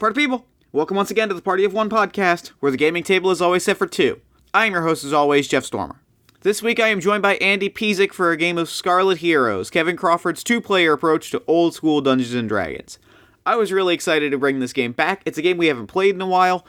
Party people, welcome once again to the Party of One podcast, where the gaming table is always set for two. I am your host as always, Jeff Stormer. This week I am joined by Andy Piseck for a game of Scarlet Heroes, Kevin Crawford's two-player approach to old-school Dungeons & Dragons. I was really excited to bring this game back. It's a game we haven't played in a while.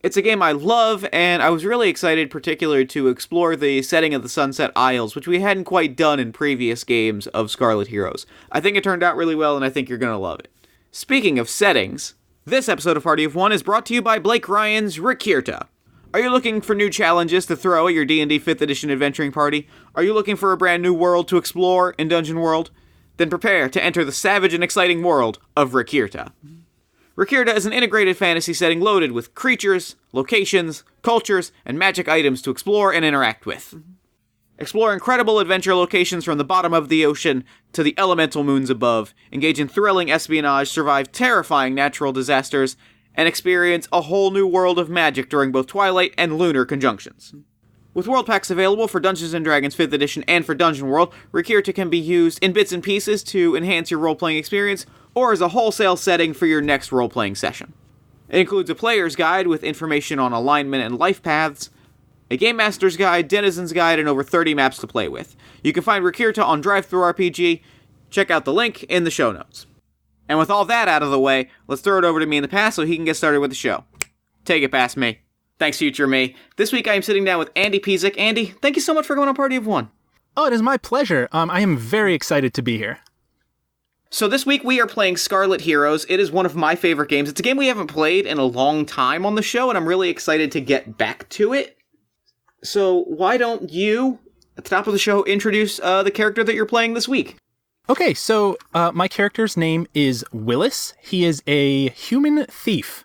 It's a game I love, and I was really excited particularly to explore the setting of the Sunset Isles, which we hadn't quite done in previous games of Scarlet Heroes. I think it turned out really well, and I think you're going to love it. Speaking of settings, this episode of Party of One is brought to you by Blake Ryan's Rikirta. Are you looking for new challenges to throw at your D&D 5th edition adventuring party? Are you looking for a brand new world to explore in Dungeon World? Then prepare to enter the savage and exciting world of Rikirta. Rikirta is an integrated fantasy setting loaded with creatures, locations, cultures, and magic items to explore and interact with. Explore incredible adventure locations from the bottom of the ocean to the elemental moons above, engage in thrilling espionage, survive terrifying natural disasters, and experience a whole new world of magic during both Twilight and Lunar conjunctions. With world packs available for Dungeons & Dragons 5th edition and for Dungeon World, Rikirta can be used in bits and pieces to enhance your role-playing experience, or as a wholesale setting for your next role-playing session. It includes a player's guide with information on alignment and life paths, a game master's guide, denizen's guide, and over 30 maps to play with. You can find Rikirta on DriveThruRPG. Check out the link in the show notes. And with all that out of the way, let's throw it over to me in the past so he can get started with the show. Take it past me. Thanks, future me. This week I am sitting down with Andy Piseck. Andy, thank you so much for coming on Party of One. Oh, it is my pleasure. I am very excited to be here. So this week we are playing Scarlet Heroes. It is one of my favorite games. It's a game we haven't played in a long time on the show, and I'm really excited to get back to it. So why don't you, at the top of the show, introduce the character that you're playing this week? Okay, so my character's name is Willis. He is a human thief.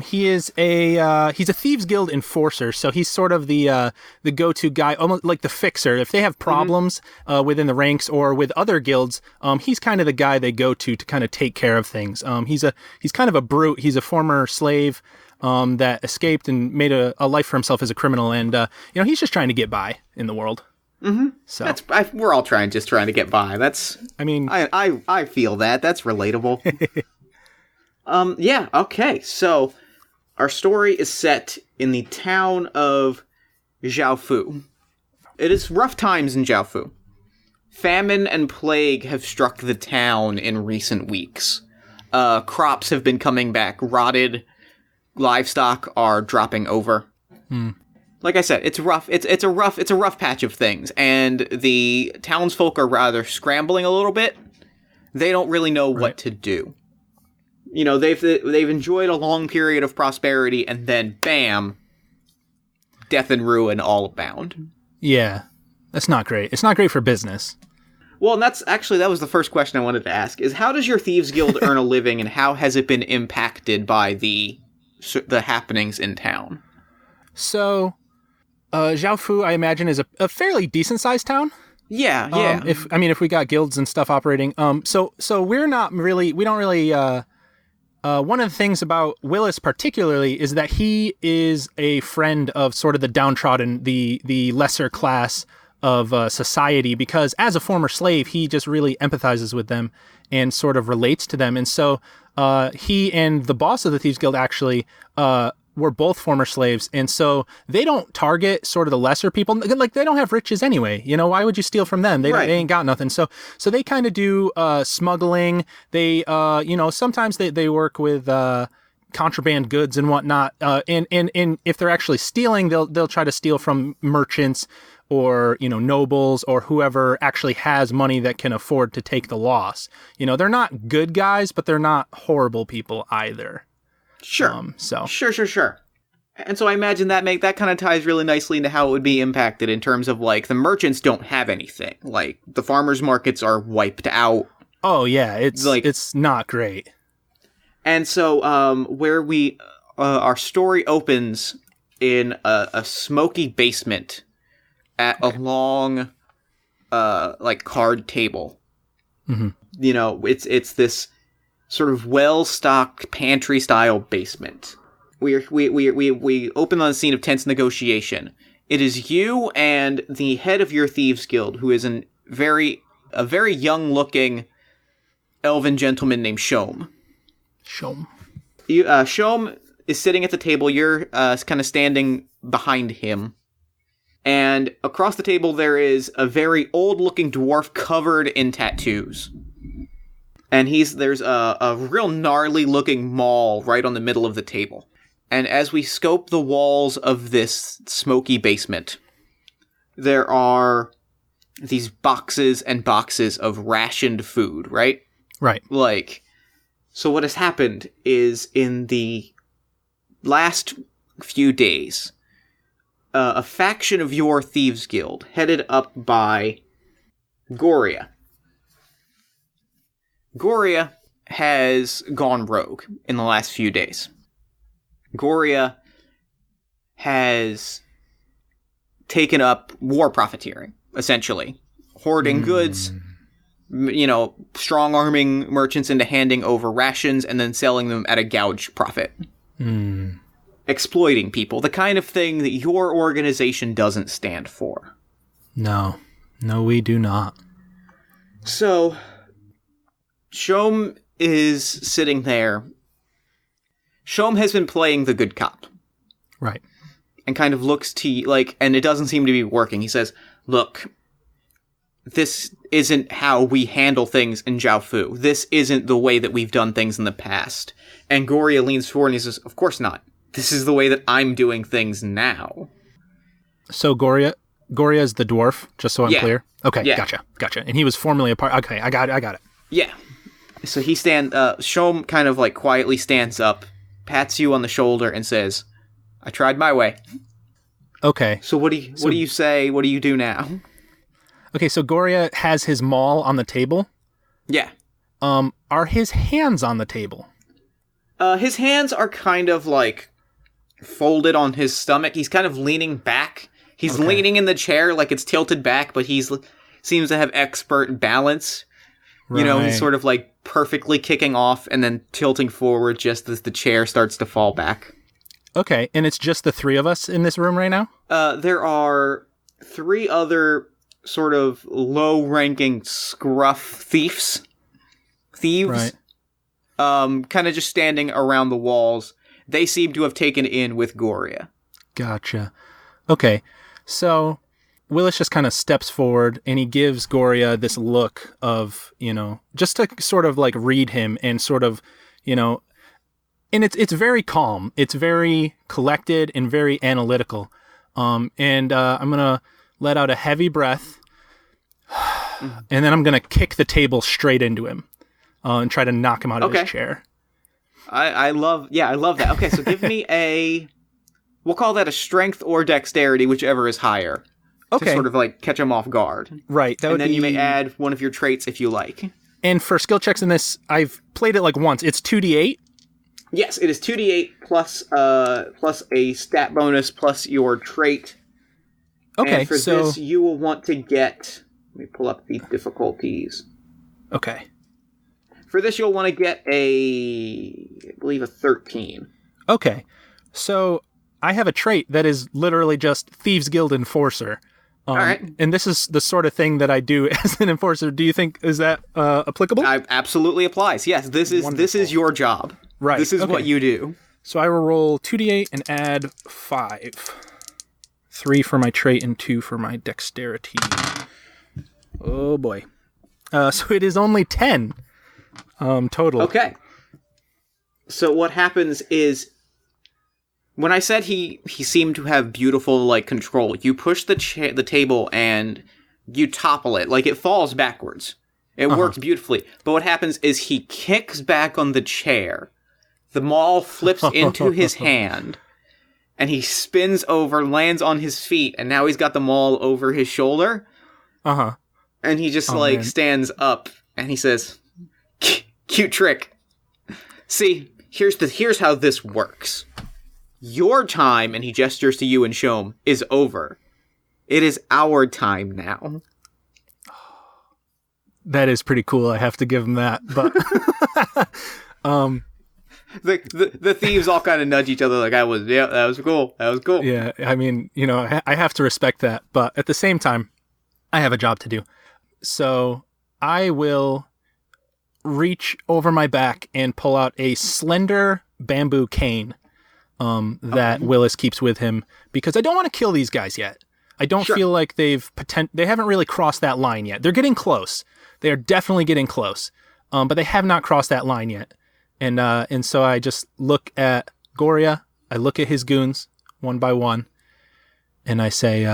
He's a Thieves Guild enforcer, so he's sort of the go-to guy, almost like the fixer. If they have problems within the ranks or with other guilds, he's kind of the guy they go to kind of take care of things. He's kind of a brute. He's a former slave that escaped and made a life for himself as a criminal, and he's just trying to get by in the world. Mm-hmm. So we're all trying to get by. I feel that. That's relatable. Yeah, okay. So our story is set in the town of Jiaofu. It is rough times in Jiaofu. Famine and plague have struck the town in recent weeks. Crops have been coming back. Rotted livestock are dropping over. Like I said, it's rough. It's a rough patch of things, and the townsfolk are rather scrambling a little bit. They don't really know what to do. You know, they've enjoyed a long period of prosperity, and then bam, death and ruin all abound. Yeah, that's not great. It's not great for business. Well, and that was the first question I wanted to ask: is how does your Thieves Guild earn a living, and how has it been impacted by the happenings in town? So, Jiaofu, I imagine, is a fairly decent-sized town. Yeah. If we got guilds and stuff operating. So we don't really. One of the things about Willis particularly is that he is a friend of sort of the downtrodden, the lesser class of society, because as a former slave, he just really empathizes with them and sort of relates to them. And so he and the boss of the Thieves Guild actually were both former slaves, and so they don't target sort of the lesser people. Like, they don't have riches anyway. Why would you steal from them? They ain't got nothing. So they kind of do smuggling. They sometimes they work with contraband goods and whatnot. And if they're actually stealing, they'll try to steal from merchants or nobles or whoever actually has money that can afford to take the loss. They're not good guys, but they're not horrible people either. Sure. Sure. And so I imagine that kind of ties really nicely into how it would be impacted in terms of, like, the merchants don't have anything. Like, the farmers markets are wiped out. Oh, yeah. It's not great. And so where our story opens in a smoky basement at a long, card table. Mm-hmm. It's this sort of well-stocked pantry-style basement. We open on the scene of tense negotiation. It is you and the head of your Thieves Guild, who is a very young-looking elven gentleman named Shom. Shom is sitting at the table. You're kind of standing behind him. And across the table there is a very old-looking dwarf covered in tattoos. And there's a real gnarly-looking maul right on the middle of the table. And as we scope the walls of this smoky basement, there are these boxes and boxes of rationed food, right? Right. So what has happened is in the last few days, a faction of your Thieves Guild, headed up by Goria. Goria has gone rogue in the last few days. Goria has taken up war profiteering, essentially. Hoarding goods, strong-arming merchants into handing over rations and then selling them at a gouge profit. Exploiting people, the kind of thing that your organization doesn't stand for. No, we do not. So, Shom is sitting there. Shom has been playing the good cop. Right. And kind of looks to and it doesn't seem to be working. He says, look, this isn't how we handle things in Jiaofu. This isn't the way that we've done things in the past. And Goria leans forward and he says, of course not. This is the way that I'm doing things now. So Goria is the dwarf, just so I'm clear? Okay, yeah. Gotcha. And he was formerly a part... Okay, I got it. Yeah. So Shom kind of quietly stands up, pats you on the shoulder and says, I tried my way. Okay. So what do you say? What do you do now? Okay, so Goria has his maul on the table. Yeah. Are his hands on the table? His hands are kind of folded on his stomach. He's kind of leaning back. He's leaning in the chair it's tilted back, but seems to have expert balance. Right. He's sort of perfectly kicking off and then tilting forward just as the chair starts to fall back. Okay, and it's just the three of us in this room right now? There are three other sort of low-ranking scruff thieves. Right. Kind of just standing around the walls. They seem to have taken in with Goria. Gotcha. Okay, so Willis just kind of steps forward and he gives Goria this look of, just to sort of read him and sort of, and it's very calm. It's very collected and very analytical. And I'm going to let out a heavy breath and then I'm going to kick the table straight into him and try to knock him out of his chair. I love that. Okay, so give me we'll call that a strength or dexterity, whichever is higher. Okay. To sort of catch him off guard. Right. And then you may add one of your traits if you like. And for skill checks in this, I've played it once. It's 2d8? Yes, it is 2d8 plus a stat bonus plus your trait. Okay, and for this, you will want to get... Let me pull up the difficulties. Okay. For this, you'll want to get I believe, a 13. Okay. So, I have a trait that is literally just Thieves Guild Enforcer. All right. And this is the sort of thing that I do as an enforcer. Do you think, is that applicable? Absolutely applies. Yes, this is your job. Right. This is what you do. So I will roll 2d8 and add 5. 3 for my trait and 2 for my dexterity. Oh boy. So it is only 10 total. Okay. So what happens is, when I said he seemed to have beautiful control, you push the table and you topple it, it falls backwards. It works beautifully. But what happens is he kicks back on the chair. The maul flips into his hand, and he spins over, lands on his feet, and now he's got the maul over his shoulder. Uh-huh. And he just stands up and he says, "Cute trick. See, here's how this works. Your time," and he gestures to you and Shom, "is over. It is our time now." That is pretty cool. I have to give him that. But the thieves all kind of nudge each other that was cool. That was cool. Yeah, I mean, I have to respect that. But at the same time, I have a job to do. So I will reach over my back and pull out a slender bamboo cane that Willis keeps with him because I don't want to kill these guys yet. I don't feel like they haven't really crossed that line yet. They're getting close. They are definitely getting close, but they have not crossed that line yet. And so I just look at Goria. I look at his goons one by one, and I say,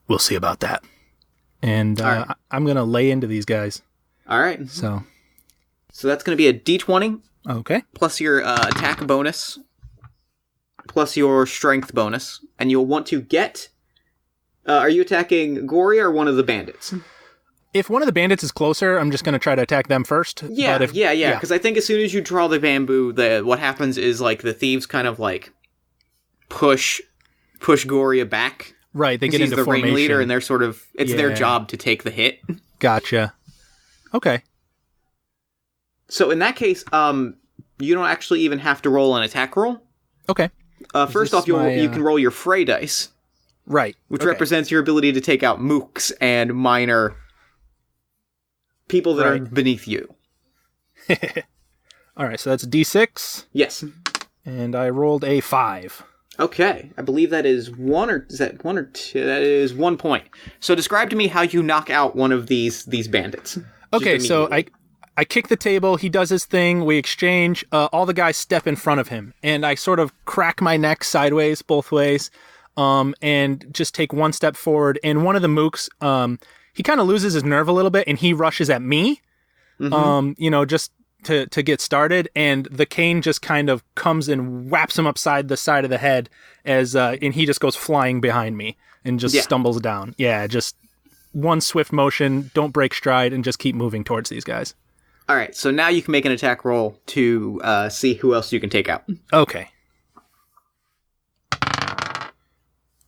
"We'll see about that." And right. I'm gonna lay into these guys. All right. So that's gonna be a D20. Okay. Plus your attack bonus, plus your strength bonus, and you'll want to get. Are you attacking Goria or one of the bandits? If one of the bandits is closer, I'm just going to try to attack them first. Yeah, because I think as soon as you draw the bamboo, what happens is, like, the thieves kind of, like, push Goria back. Right, they get into the formation. Ringleader, and they're sort of, it's their job to take the hit. Gotcha. Okay. So in that case, you don't actually even have to roll an attack roll. Okay. First off, you can roll your Fray dice. Right. Which represents your ability to take out mooks and minor people that are beneath you. All right, so that's a D6. Yes. And I rolled a 5. Okay. I believe that is is that 1 or 2? That is 1 point. So describe to me how you knock out one of these bandits. Okay, so I kick the table, he does his thing, we exchange, all the guys step in front of him, and I sort of crack my neck sideways, both ways, and just take one step forward, and one of the mooks, he kind of loses his nerve a little bit, and he rushes at me, just to get started, and the cane just kind of comes and whaps him upside the side of the head, and he just goes flying behind me, and just stumbles down. Yeah, just one swift motion, don't break stride, and just keep moving towards these guys. All right, so now you can make an attack roll to see who else you can take out. Okay.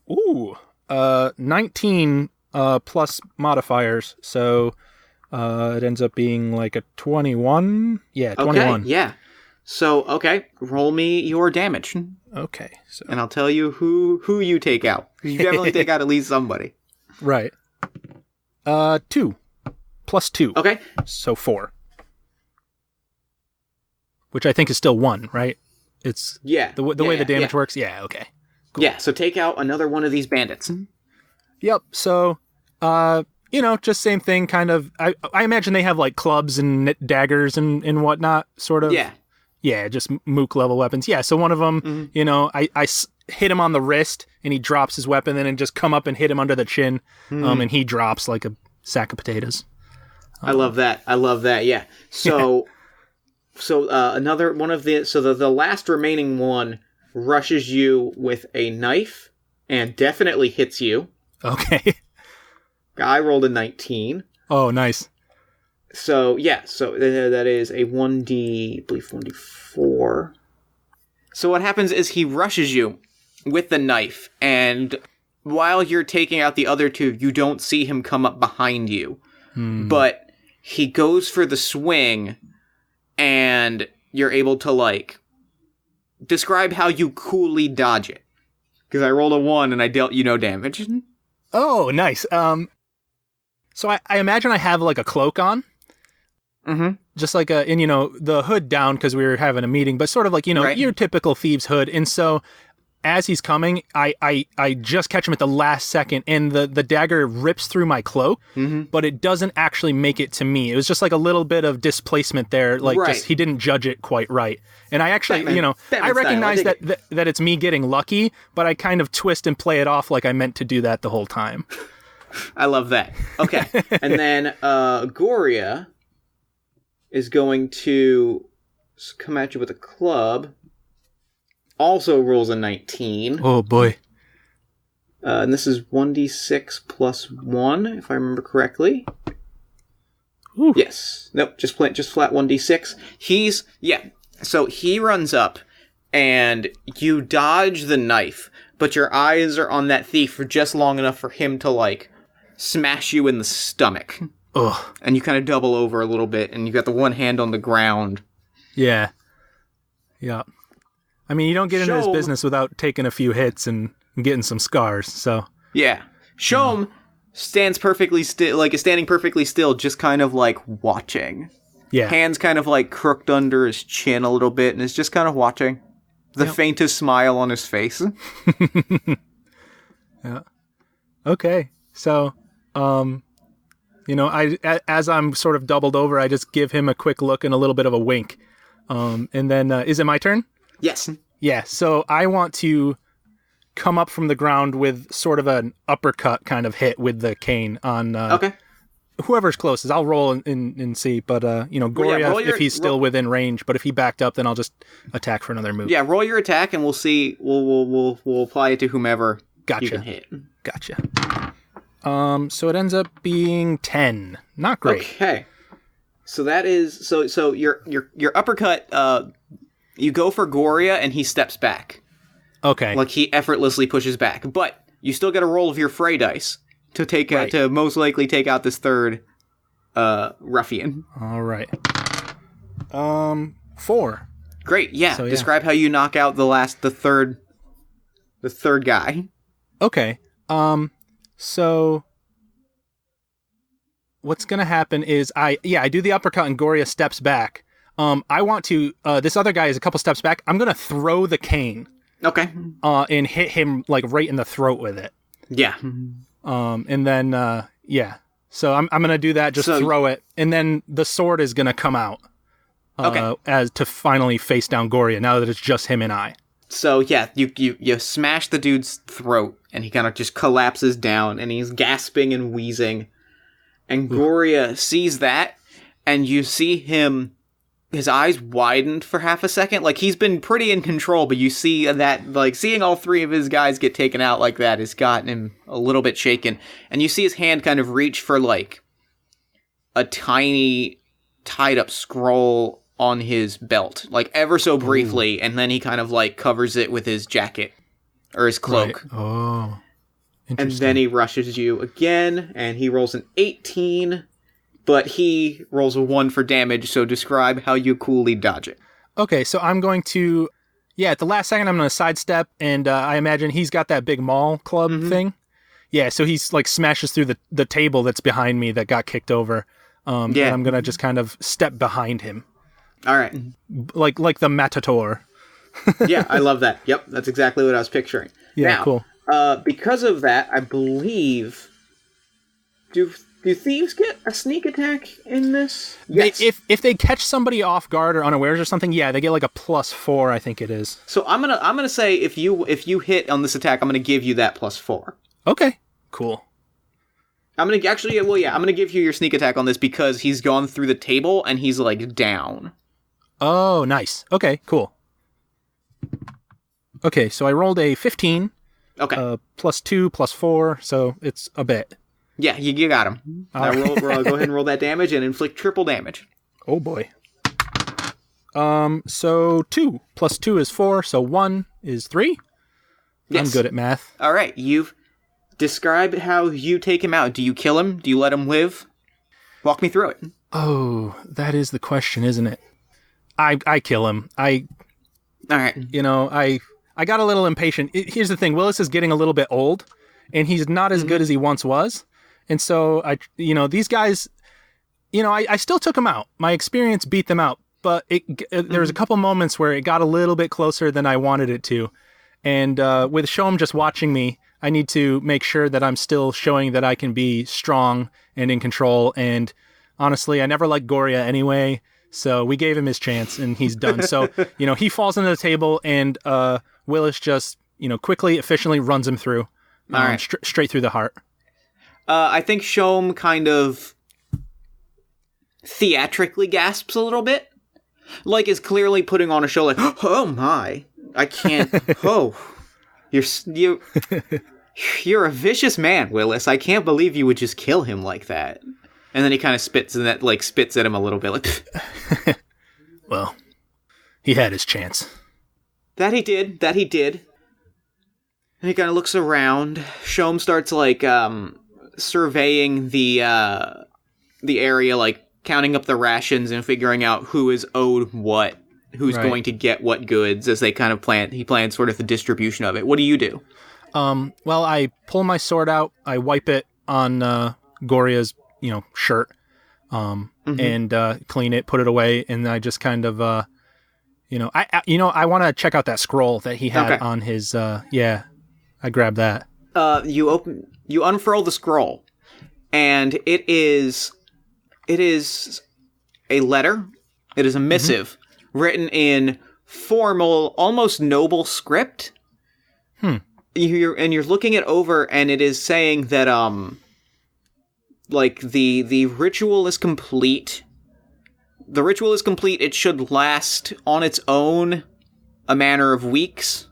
Ooh, 19 plus modifiers, so it ends up being like a 21. Yeah, 21. Okay, yeah. So, roll me your damage. Okay. So. And I'll tell you who you take out. You definitely take out at least somebody. Right. 2. Plus 2. Okay. So 4. Which I think is still 1, right? It's the way the damage works. Yeah, okay. Cool. Yeah, so take out another one of these bandits. Yep. So, just same thing, kind of. I imagine they have like clubs and daggers and whatnot, sort of. Yeah. Yeah, just mook level weapons. Yeah, so one of them, I hit him on the wrist and he drops his weapon, and then just come up and hit him under the chin, and he drops like a sack of potatoes. I love that. Yeah. So. So another one of the last remaining one rushes you with a knife and definitely hits you. Okay. I rolled a 19. Oh, nice. So that is a 1D, I believe 1D4. So what happens is he rushes you with the knife, and while you're taking out the other two, you don't see him come up behind you. But he goes for the swing, and you're able to, describe how you coolly dodge it. Because I rolled a 1 and I dealt you no damage. Oh, nice. So I imagine I have, a cloak on. Mm-hmm. Just the hood down because we were having a meeting, but sort of your typical thieves hood. And so as he's coming, I just catch him at the last second, and the dagger rips through my cloak, but it doesn't actually make it to me. It was just a little bit of displacement there, just he didn't judge it quite right. And I actually, I recognize that it's me getting lucky, but I kind of twist and play it off like I meant to do that the whole time. I love that. Okay. And then Goria is going to come at you with a club. Also rolls a 19. Oh, boy. And this is 1d6 plus 1, if I remember correctly. Ooh. Yes. Nope, just flat 1d6. So he runs up, and you dodge the knife, but your eyes are on that thief for just long enough for him to, smash you in the stomach. Ugh. And you kind of double over a little bit, and you got the one hand on the ground. Yeah. Yeah. I mean, you don't get into this business without taking a few hits and getting some scars, so... Yeah. Shom stands perfectly still, is standing perfectly still, just kind of, watching. Yeah. Hands kind of like crooked under his chin a little bit, and is just kind of watching. The faintest smile on his face. Yeah. Okay. So, as I'm sort of doubled over, I just give him a quick look and a little bit of a wink. And then, is it my turn? Yes. Yeah. So I want to come up from the ground with sort of an uppercut kind of hit with the cane on whoever's closest. I'll roll and see, but Goria, if he's still within range, but if he backed up, then I'll just attack for another move. Yeah, roll your attack and we'll see. We'll apply it to whomever you can hit. Gotcha. So it ends up being 10. Not great. Okay. So that is so your uppercut. You go for Goria and he steps back. Okay. Like he effortlessly pushes back, but you still get a roll of your fray dice to to most likely take out this third ruffian. All right. 4. Great. Yeah. So, describe how you knock out the third guy. Okay. So what's gonna happen is I do the uppercut and Goria steps back. I want to this other guy is a couple steps back. I'm gonna throw the cane. Okay. And hit him like right in the throat with it. Yeah. And then So I'm gonna do that. Just throw it, and then the sword is gonna come out. As to finally face down Goria. Now that it's just him and I. So yeah, you smash the dude's throat, and he kind of just collapses down, and he's gasping and wheezing. And Goria sees that, and you see him. His eyes widened for half a second. Like, he's been pretty in control, but you see that, like, seeing all three of his guys get taken out like that has gotten him a little bit shaken. And you see his hand kind of reach for, like, a tiny tied-up scroll on his belt. Like, ever so briefly, and then he kind of, like, covers it with his jacket. Or his cloak. Right. Oh, interesting. And then he rushes you again, and he rolls an 18... But he rolls a 1 for damage, so describe how you coolly dodge it. Okay, so I'm going to... Yeah, at the last second, I'm going to sidestep, and I imagine he's got that big mall club thing. Yeah, so he's like smashes through the table that's behind me that got kicked over. And I'm going to just kind of step behind him. All right. Like the Matador. Yeah, I love that. Yep, that's exactly what I was picturing. Yeah, now, cool. Because of that, I believe... Do thieves get a sneak attack in this? Yes. If they catch somebody off guard or unawares or something, yeah, they get like a +4, I think it is. So I'm gonna say if you hit on this attack, I'm gonna give you that +4. Okay, cool. I'm gonna give you your sneak attack on this because he's gone through the table and he's like down. Oh, nice. Okay, cool. Okay, so I rolled a 15. Okay. +2, +4, so it's a bit. Yeah, you got him. Now go ahead and roll that damage and inflict triple damage. Oh boy. So 2 + 2 is 4, so 1 is 3. Yes. I'm good at math. All right, you've described how you take him out. Do you kill him? Do you let him live? Walk me through it. Oh, that is the question, isn't it? I kill him. All right. I got a little impatient. Here's the thing. Willis is getting a little bit old, and he's not as good as he once was. And so, these guys, I still took them out. My experience beat them out. But there was a couple moments where it got a little bit closer than I wanted it to. And with Shom just watching me, I need to make sure that I'm still showing that I can be strong and in control. And honestly, I never liked Goria anyway. So we gave him his chance, and he's done. So, he falls into the table, and Willis just, quickly, efficiently runs him through. All right. Straight through the heart. I think Shom kind of theatrically gasps a little bit. Like is clearly putting on a show like, oh my, I can't, you're a vicious man, Willis. I can't believe you would just kill him like that. And then he kind of spits at him a little bit like, well, he had his chance. That he did. And he kind of looks around. Shom starts like, surveying the area, like counting up the rations and figuring out who is owed what, who's going to get what goods as they kind of he plans sort of the distribution of it. What do you do? Well, I pull my sword out, I wipe it on Goria's, shirt, and clean it, put it away, and I just kind of, I want to check out that scroll that he had on his. I grabbed that. You unfurl the scroll, and it is a letter. It is a missive written in formal, almost noble script. You're looking it over, and it is saying that the ritual is complete. The ritual is complete. It should last on its own a matter of weeks.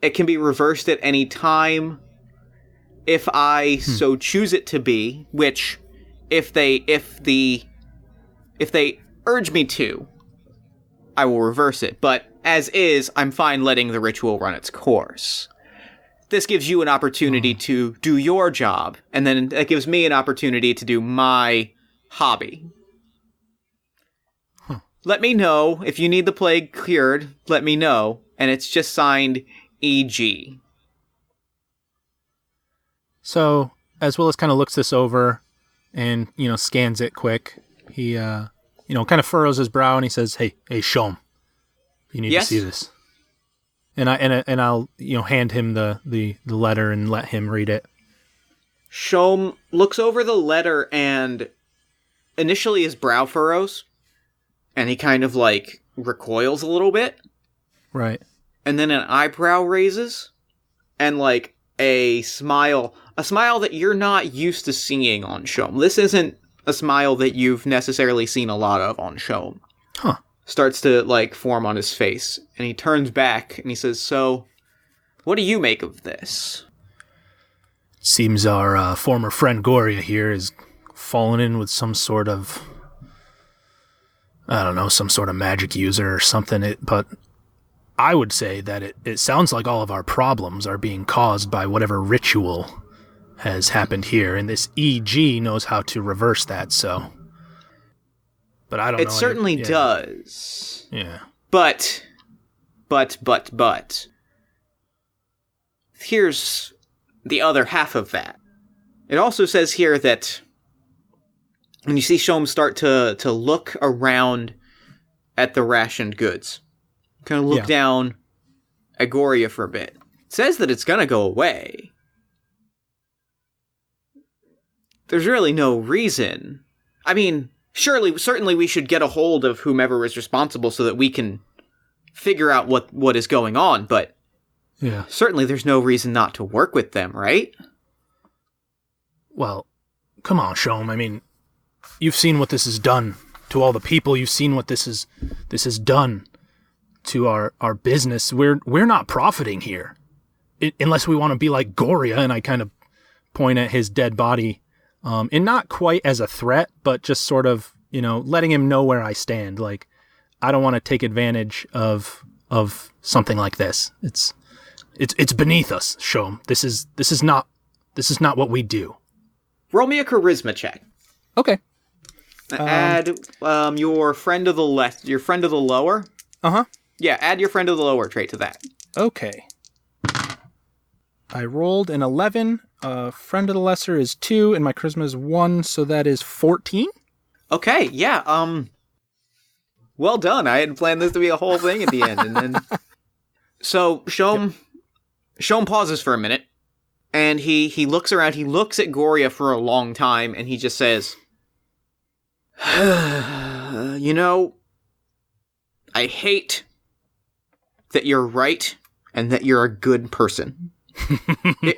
It can be reversed at any time if I so choose it to be, which if they urge me to, I will reverse it. But as is, I'm fine letting the ritual run its course. This gives you an opportunity to do your job, and then it gives me an opportunity to do my hobby. Let me know if you need the plague cured. Let me know, and it's just signed E.G. So, as Willis kind of looks this over and, scans it quick, he, kind of furrows his brow and he says, Hey, show him. You need to see this. And I'll, hand him the letter and let him read it. Shom looks over the letter and initially his brow furrows and he kind of recoils a little bit. Right. And then an eyebrow raises and a smile that you're not used to seeing on Shom. This isn't a smile that you've necessarily seen a lot of on Shom. Huh. Starts to form on his face, and he turns back and he says, So, what do you make of this? Seems our former friend Goria here is fallen in with some sort of, some sort of magic user or something. But I would say that it sounds like all of our problems are being caused by whatever ritual has happened here, and this EG knows how to reverse that, so... But I don't know. It certainly does. Yeah. But. Here's the other half of that. It also says here that when you see Shom start to look around at the rationed goods, kind of look down at Goria for a bit. It says that it's going to go away. There's really no reason. I mean... Certainly we should get a hold of whomever is responsible so that we can figure out what is going on, but certainly there's no reason not to work with them, right? Well, come on, Shom. I mean, you've seen what this has done to all the people. You've seen what this has done to our business. We're not profiting here. Unless we want to be like Goria, and I kind of point at his dead body. And not quite as a threat, but just sort of, letting him know where I stand. I don't want to take advantage of something like this. It's beneath us, Shom. This is not what we do. Roll me a charisma check. Okay. Add your friend of the lower. Uh-huh. Yeah, add your friend of the lower trait to that. Okay. I rolled an 11. Friend of the lesser is 2, and my charisma is 1, so that is 14. Okay, yeah. Well done. I had planned this to be a whole thing at the end, and then. So Shom pauses for a minute, and he looks around. He looks at Goria for a long time, and he just says, I hate that you're right and that you're a good person.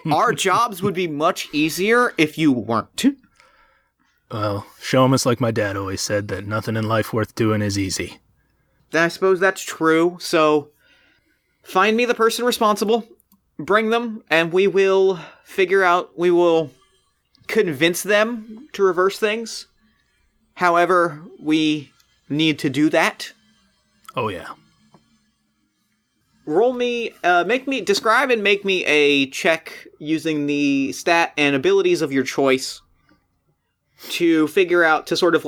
Our jobs would be much easier if you weren't. Well, Shom is like my dad always said, that nothing in life worth doing is easy. I suppose that's true, so find me the person responsible, bring them, and we will convince them to reverse things. However, we need to do that. Oh, yeah. Roll me, describe and make me a check using the stat and abilities of your choice to figure out, to sort of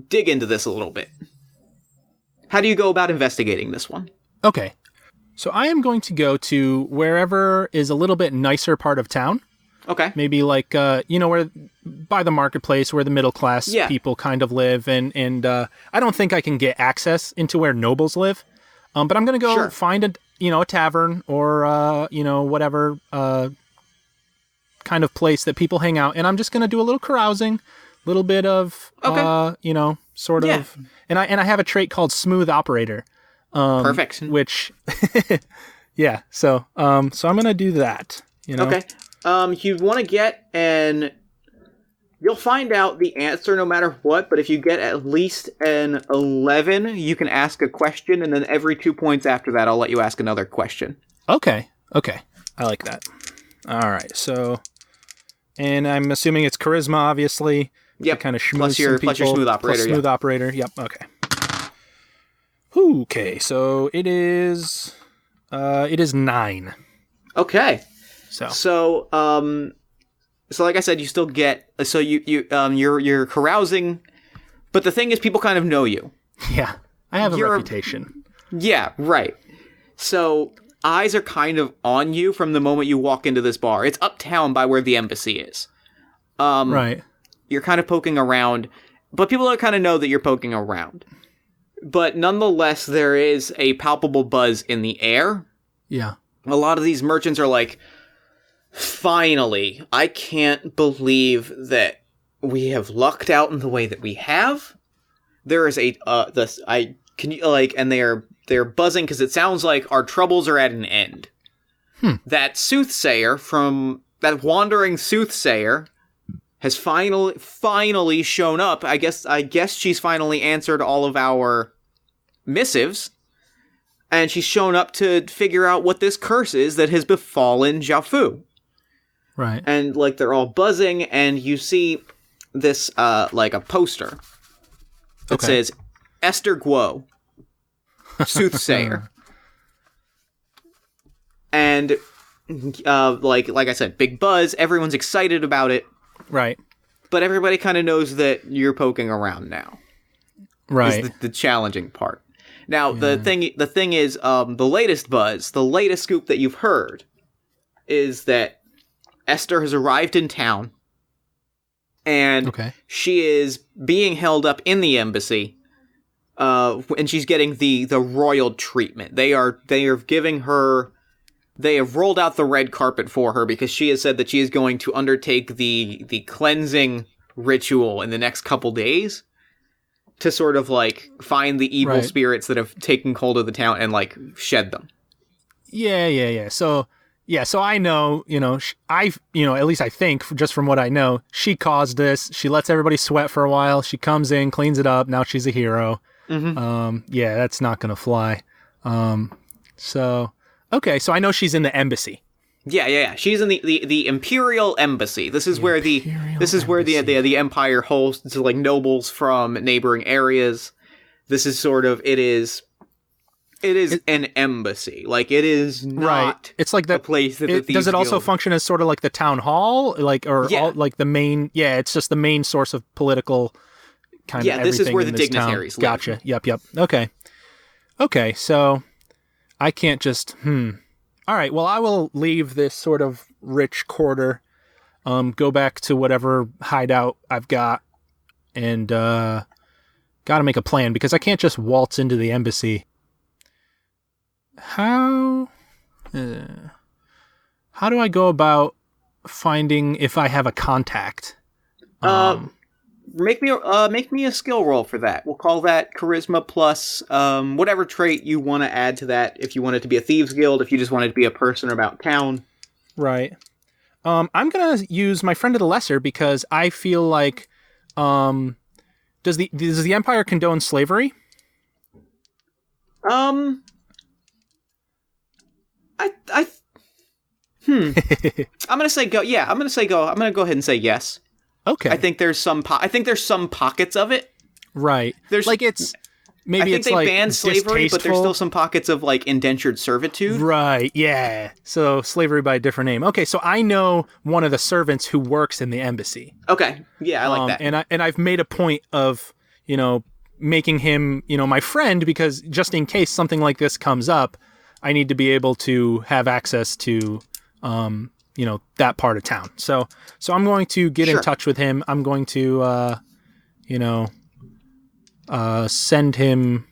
dig into this a little bit. How do you go about investigating this one? Okay. So I am going to go to wherever is a little bit nicer part of town. Okay. Maybe like where by the marketplace where the middle class people kind of live, and I don't think I can get access into where nobles live, but I'm gonna go find a tavern or whatever kind of place that people hang out, and I'm just gonna do a little carousing, a little bit of sort of, and I have a trait called Smooth Operator. Perfect. Which, yeah. So I'm gonna do that. Okay. You want to get and you'll find out the answer no matter what. But if you get at least an 11, you can ask a question, and then every 2 points after that, I'll let you ask another question. Okay. I like that. All right. So, and I'm assuming it's charisma, obviously. Yep. Kind of plus your smooth operator. Plus smooth operator. Yep. Okay. Okay. So it is 9. Okay. So like I said, you still get you're carousing, but the thing is, people kind of know you. Yeah, I have a reputation. Yeah, right. So eyes are kind of on you from the moment you walk into this bar. It's uptown by where the embassy is. Right. You're kind of poking around, but people kind of know that you're poking around. But nonetheless, there is a palpable buzz in the air. Yeah. A lot of these merchants are like, finally, I can't believe that we have lucked out in the way that we have. There is and they're buzzing because it sounds like our troubles are at an end. That wandering soothsayer has finally shown up. I guess she's finally answered all of our missives. And she's shown up to figure out what this curse is that has befallen Jiaofu. Right. And, they're all buzzing, and you see this, a poster that says, Esther Guo, Soothsayer. And, like I said, big buzz, everyone's excited about it. Right. But everybody kind of knows that you're poking around now. Right. Is the challenging part. Now, the thing is, the latest buzz, the latest scoop that you've heard, is that Esther has arrived in town, and she is being held up in the embassy, and she's getting the royal treatment. They have rolled out the red carpet for her because she has said that she is going to undertake the cleansing ritual in the next couple days to sort of find the evil spirits that have taken hold of the town and shed them. Yeah. So I know, at least I think, just from what I know, she caused this. She lets everybody sweat for a while. She comes in, cleans it up. Now she's a hero. Mm-hmm. That's not going to fly. So I know she's in the embassy. Yeah. She's in the Imperial Embassy. This is where the Empire hosts nobles from neighboring areas. This is it is an embassy. It is not It's like a place that the Thieves does it also Guild... function as sort of like the town hall? The main... Yeah, it's just the main source of political kind of everything. Yeah, this is where the this dignitaries town. live. Gotcha. Yep. Okay, so I can't just... All right, well, I will leave this sort of rich quarter, go back to whatever hideout I've got, and got to make a plan, because I can't just waltz into the embassy. How do I go about finding if I have a contact? Make me a skill roll for that. We'll call that charisma plus whatever trait you want to add to that. If you want it to be a thieves guild, if you just want it to be a person about town. Right. I'm gonna use my friend of the lesser, because I feel like does the Empire condone slavery? I'm gonna say go. Yeah, I'm gonna say go. I'm gonna go ahead and say yes. Okay. I think there's some pockets of it. Right. There's it's maybe I think it's they banned slavery, but there's still some pockets of indentured servitude. Right. Yeah. So slavery by a different name. Okay. So I know one of the servants who works in the embassy. Okay. Yeah, I like that. And I've made a point of making him my friend, because just in case something like this comes up, I need to be able to have access to that part of town. So I'm going to get in touch with him. I'm going to, send him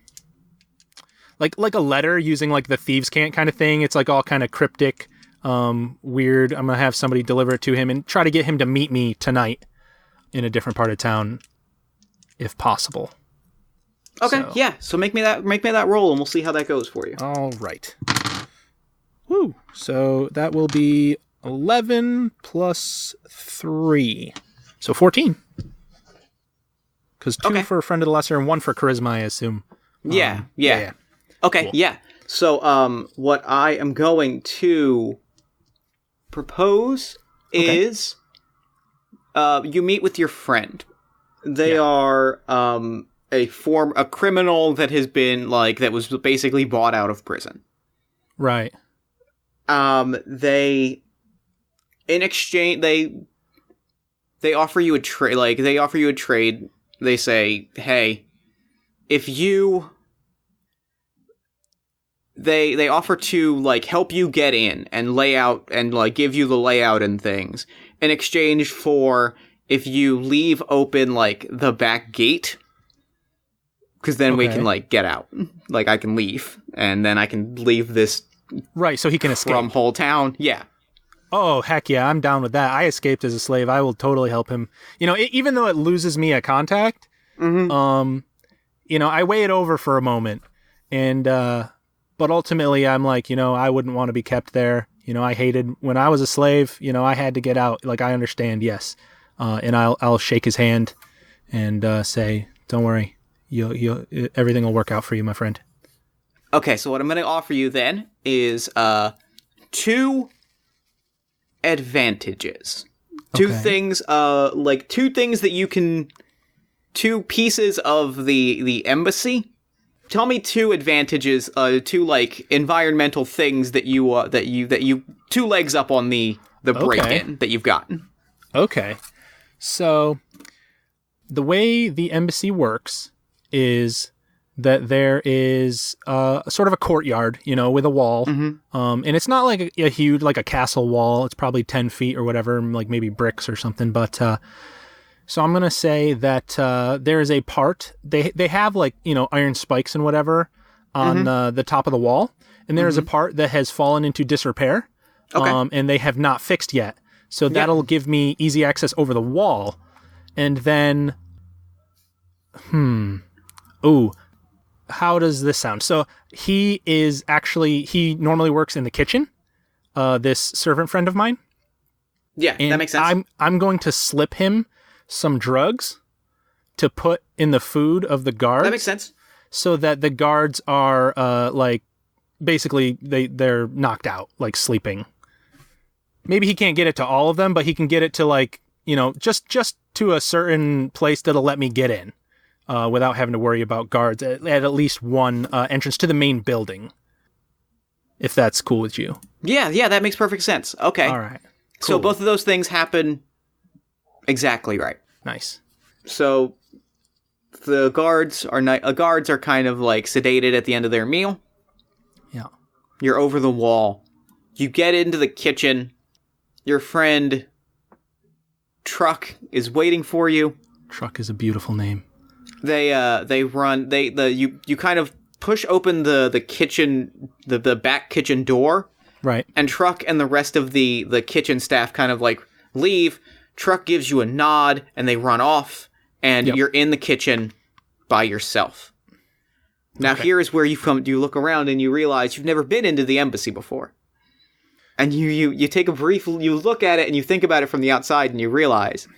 like a letter using like the thieves' cant kind of thing. It's like all kind of cryptic, weird. I'm going to have somebody deliver it to him and try to get him to meet me tonight in a different part of town if possible. Okay, yeah. So make me that roll, and we'll see how that goes for you. All right. Woo. So that will be 11 plus 3. So 14. Because 2 for a friend of the lesser and 1 for charisma, I assume. Yeah. Okay, cool. yeah. So what I am going to propose is you meet with your friend. They are a criminal that has been that was basically bought out of prison. Right. They in exchange they offer you a trade. They say, "Hey, if you..." They offer to help you get in and lay out and give you the layout and things in exchange for if you leave open the back gate, because then we can get out. I can leave and then I can leave this so he can escape from whole town. Yeah. Oh, heck yeah, I'm down with that. I escaped as a slave. I will totally help him. Even though it loses me a contact, I weigh it over for a moment and but ultimately, I'm I wouldn't want to be kept there. I hated when I was a slave. I had to get out. I understand, yes. And I'll shake his hand and say, "Don't worry, everything will work out for you, my friend." Okay, so what I'm going to offer you then is 2 advantages. 2 things, 2 things that you can. 2 pieces of the embassy. Tell me 2 advantages, 2 environmental things that you 2 legs up on the break-in that you've gotten. Okay, so the way the embassy works is that there is sort of a courtyard, with a wall, and it's not a huge a castle wall. It's probably 10 feet or whatever, maybe bricks or something, but. So I'm going to say that there is a part, they have iron spikes and whatever on the top of the wall. And there is a part that has fallen into disrepair and they have not fixed yet. So that'll give me easy access over the wall. And then, how does this sound? So he normally works in the kitchen, this servant friend of mine. Yeah, and that makes sense. I'm going to slip him some drugs to put in the food of the guards. That makes sense. So that the guards are basically they're knocked out, sleeping. Maybe he can't get it to all of them, but he can get it to just to a certain place that'll let me get in without having to worry about guards at least one entrance to the main building. If that's cool with you. Yeah, that makes perfect sense. Okay. All right. Cool. So both of those things happen exactly right. Nice. So the guards are kind of sedated at the end of their meal. Yeah. You're over the wall. You get into the kitchen. Your friend Truck is waiting for you. Truck is a beautiful name. You kind of push open the kitchen, the back kitchen door. Right. And Truck and the rest of the kitchen staff kind of leave. Truck gives you a nod, and they run off, and you're in the kitchen by yourself. Now, here is where you look around, and you realize you've never been into the embassy before. And you take you look at it, and you think about it from the outside, and you realize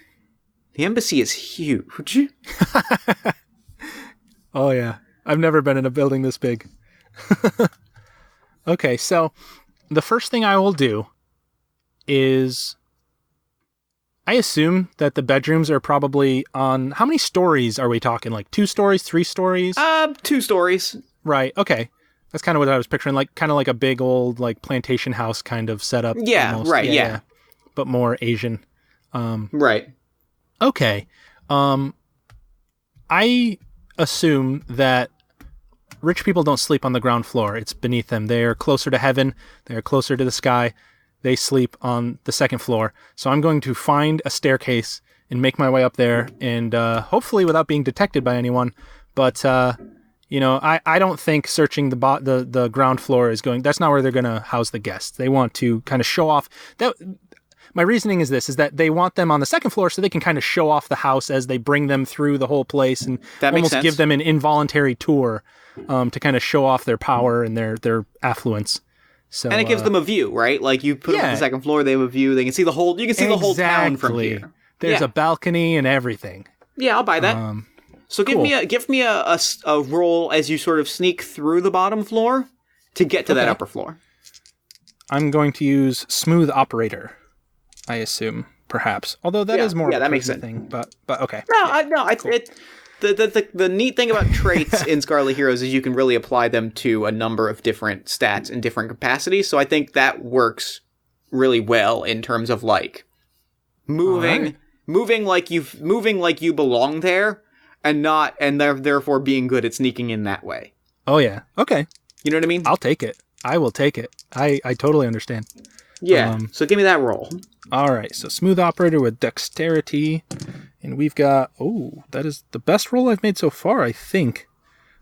the embassy is huge. Oh, yeah. I've never been in a building this big. Okay, so the first thing I will do is... I assume that the bedrooms are probably on... How many stories are we talking? 2 stories, 3 stories? 2 stories. Right, okay. That's kind of what I was picturing, kind of like a big old plantation house kind of setup. Yeah, almost. right, yeah. But more Asian. Right. Okay. I assume that rich people don't sleep on the ground floor. It's beneath them. They are closer to heaven. They are closer to the sky. they sleep on the second floor. So I'm going to find a staircase and make my way up there, and hopefully without being detected by anyone. But I don't think searching the ground floor is going. That's not where they're going to house the guests. They want to kind of show off that. My reasoning is that they want them on the second floor so they can kind of show off the house as they bring them through the whole place and almost give them an involuntary tour to kind of show off their power and their affluence. So, and it gives them a view, right? Like you put them on the second floor, they have a view. They can see the whole. You can see the whole town from here. There's a balcony and everything. Yeah, I'll buy that. So give me a roll as you sort of sneak through the bottom floor to get to that upper floor. I'm going to use smooth operator, I assume, perhaps. Although that is more of a that makes sense. Thing, but okay. Cool. The neat thing about traits in Scarlet Heroes is you can really apply them to a number of different stats in different capacities. So I think that works really well in terms of like moving like you belong there. And therefore being good at sneaking in that way. Oh, yeah. Okay. You know what I mean? I'll take it. I will take it. I totally understand. Yeah. So give me that roll. All right. So smooth operator with dexterity. And we've got... Oh, that is the best roll I've made so far, I think.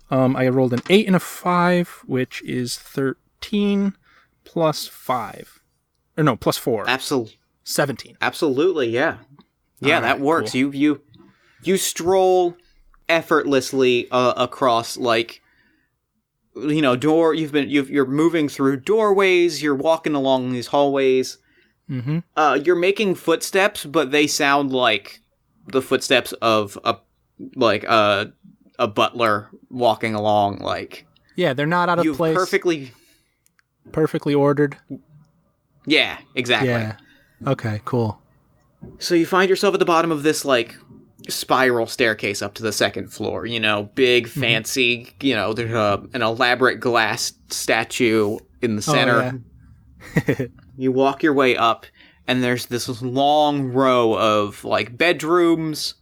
I rolled an 8 and a 5, which is 13 plus 5. Or no, plus 4. 17. Absolutely, yeah. Yeah, that works. Cool. You stroll effortlessly across, like, you're moving through doorways, you're walking along these hallways. Mm-hmm. You're making footsteps, but they sound like the footsteps of a butler walking along, like. Yeah, they're not out of place. Perfectly ordered. Yeah, exactly. Yeah. Okay, cool. So you find yourself at the bottom of this, like, spiral staircase up to the second floor, big, fancy, there's an elaborate glass statue in the center. Oh, yeah. You walk your way up, and there's this long row of, like, bedrooms.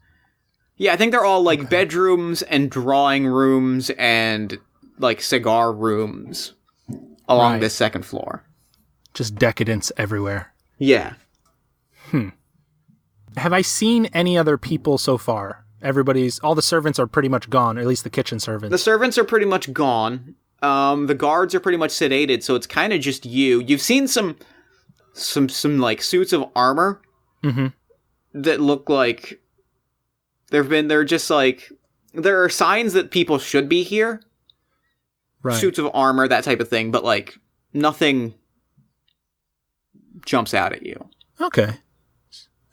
Yeah, I think they're all, like, bedrooms and drawing rooms and, like, cigar rooms along this second floor. Just decadence everywhere. Yeah. Have I seen any other people so far? All the servants are pretty much gone, or at least the kitchen servants. The servants are pretty much gone. The guards are pretty much sedated, so it's kind of just you. You've seen some like suits of armor that look like they're just like, there are signs that people should be here. Right. Suits of armor, that type of thing, but like nothing jumps out at you. Okay.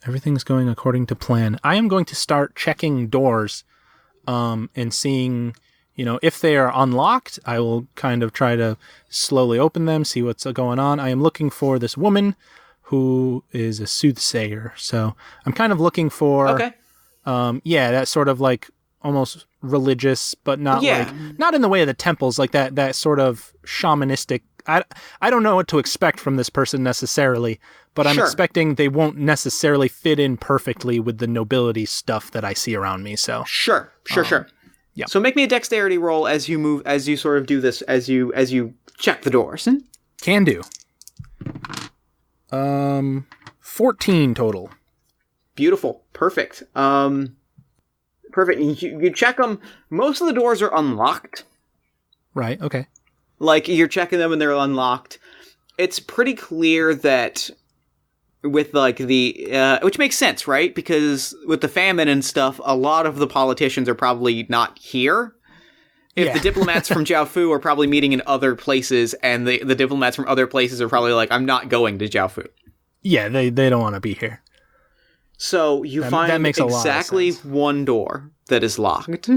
Everything's going according to plan. I am going to start checking doors and seeing, if they are unlocked, I will kind of try to slowly open them, see what's going on. I am looking for this woman who is a soothsayer. So I'm kind of looking for, that sort of like almost religious, but not not in the way of the temples, like that sort of shamanistic. I don't know what to expect from this person necessarily, but I'm expecting they won't necessarily fit in perfectly with the nobility stuff that I see around me. So sure. Yeah. So make me a dexterity roll as you move, as you sort of do this, as you check the doors. Can do. 14 total. Beautiful. Perfect. Perfect. You check them. Most of the doors are unlocked. Right. Okay. Like, you're checking them and they're unlocked. It's pretty clear that with, like, which makes sense, right? Because with the famine and stuff, a lot of the politicians are probably not here. If the diplomats from Jiaofu are probably meeting in other places, and the diplomats from other places are probably like, I'm not going to Jiaofu. Yeah, they don't want to be here. So you find that makes exactly one door that is locked.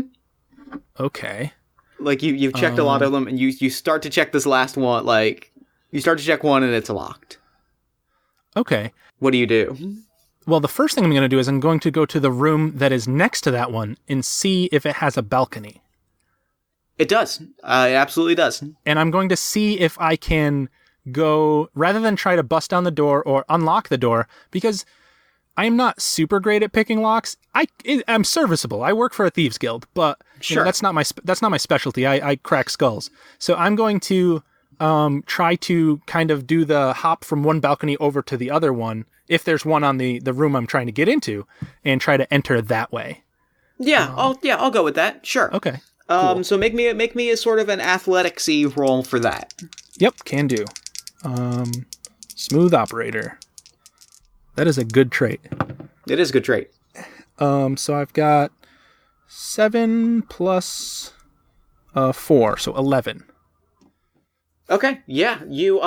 Okay. Like, you've checked a lot of them, and you start to check this last one, like, you start to check one, and it's locked. Okay. What do you do? Well, the first thing I'm going to do is I'm going to go to the room that is next to that one and see if it has a balcony. It does. It absolutely does. And I'm going to see if I can go, rather than try to bust down the door or unlock the door, because I am not super great at picking locks. I'm serviceable. I work for a thieves guild, but that's not my specialty. I crack skulls. So I'm going to try to kind of do the hop from one balcony over to the other one, if there's one on the room I'm trying to get into, and try to enter that way. Yeah, I'll go with that. Sure. Okay. Cool. So make me a sort of an athletics-y roll for that. Yep, can do. Smooth operator. That is a good trait. It is a good trait. So I've got 7 plus 4, so 11. Okay, yeah, you,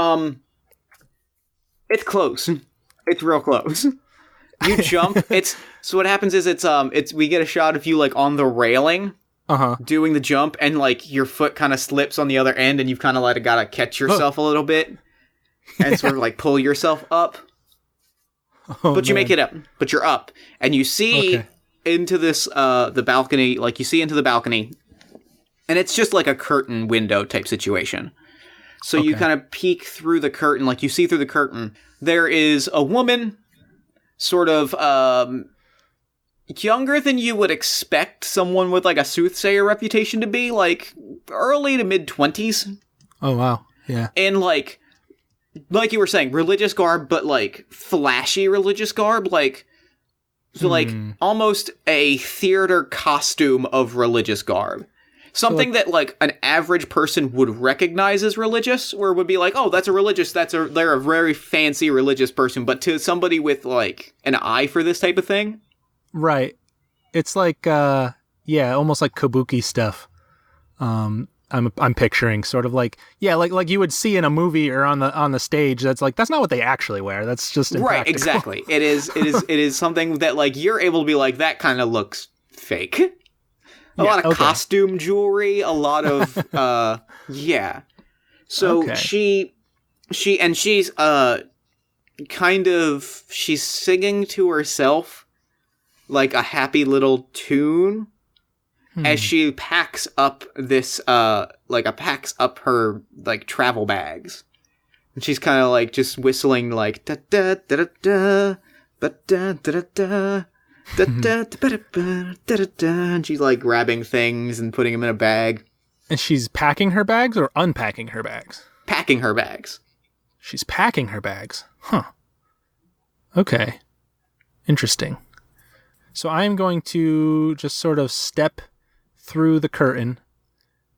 it's close. It's real close. You jump, so what happens is we get a shot of you, like, on the railing, doing the jump, and, like, your foot kind of slips on the other end, and you've kind of, like, gotta catch yourself a little bit, and sort of, like, pull yourself up. But you make it up, but you're up, and you see into this, the balcony, like, you see into the balcony, and it's just like a curtain window type situation. So you kind of peek through the curtain, like you see through the curtain. There is a woman, sort of younger than you would expect someone with like a soothsayer reputation to be, like early to mid-20s. Oh, wow. Yeah. And like you were saying, religious garb, but like flashy religious garb, like so like almost a theater costume of religious garb. Something that, like, an average person would recognize as religious, or would be like, oh, they're a very fancy religious person, but to somebody with, like, an eye for this type of thing? Right. It's like, almost like kabuki stuff. I'm picturing sort of like, like you would see in a movie or on the stage. That's not what they actually wear. That's just impractical. Right, exactly. It is something that, like, you're able to be like, that kind of looks fake. A lot of costume jewelry, a lot of, So she's singing to herself, like, a happy little tune, as she packs up this, packs up her, like, travel bags. And she's kind of, like, just whistling, like, da-da-da-da-da, ba-da-da-da-da. And she's like grabbing things and putting them in a bag. And she's packing her bags or unpacking her bags? Packing her bags. She's packing her bags. Huh. Okay. Interesting. So I am going to just sort of step through the curtain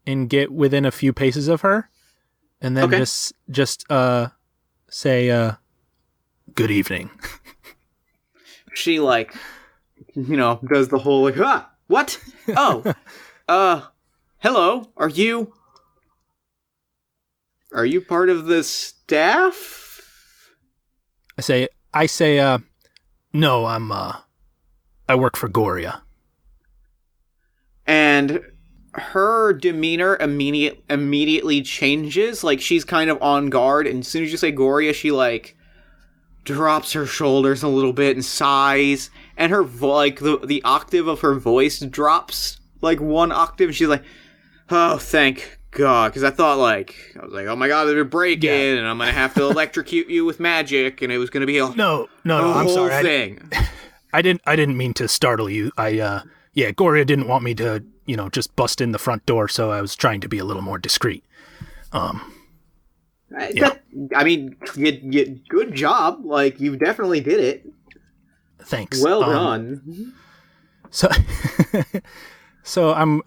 and get within a few paces of her, and then just say, good evening. She, like, does the whole, like, what? Oh, hello, are you part of the staff? I say, no, I work for Goria. And her demeanor immediately changes, like, she's kind of on guard, and as soon as you say Goria, she, like, drops her shoulders a little bit and sighs, and her the octave of her voice drops like one octave, and she's like, oh, thank God, because I was like, oh my God, there's a break-in, and I'm gonna have to electrocute you with magic, and it was gonna be a no, I'm whole sorry, thing. I didn't mean to startle you. Goria didn't want me to, just bust in the front door, so I was trying to be a little more discreet. Good job. Like, you definitely did it. Thanks. Well done. So I'm,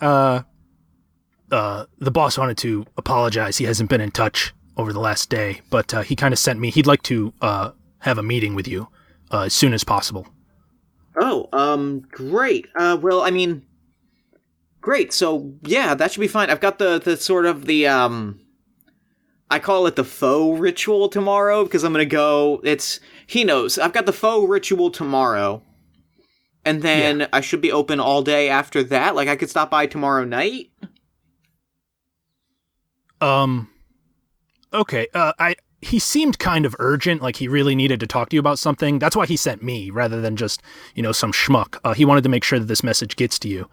the boss wanted to apologize. He hasn't been in touch over the last day, but he kind of sent me, he'd like to have a meeting with you as soon as possible. Oh, great. Great. So, yeah, that should be fine. I've got the sort of the, I call it the faux ritual tomorrow, because I'm gonna go, he knows, I've got the faux ritual tomorrow, and then I should be open all day after that, like, I could stop by tomorrow night? Okay, he seemed kind of urgent, like he really needed to talk to you about something. That's why he sent me, rather than just, some schmuck. He wanted to make sure that this message gets to you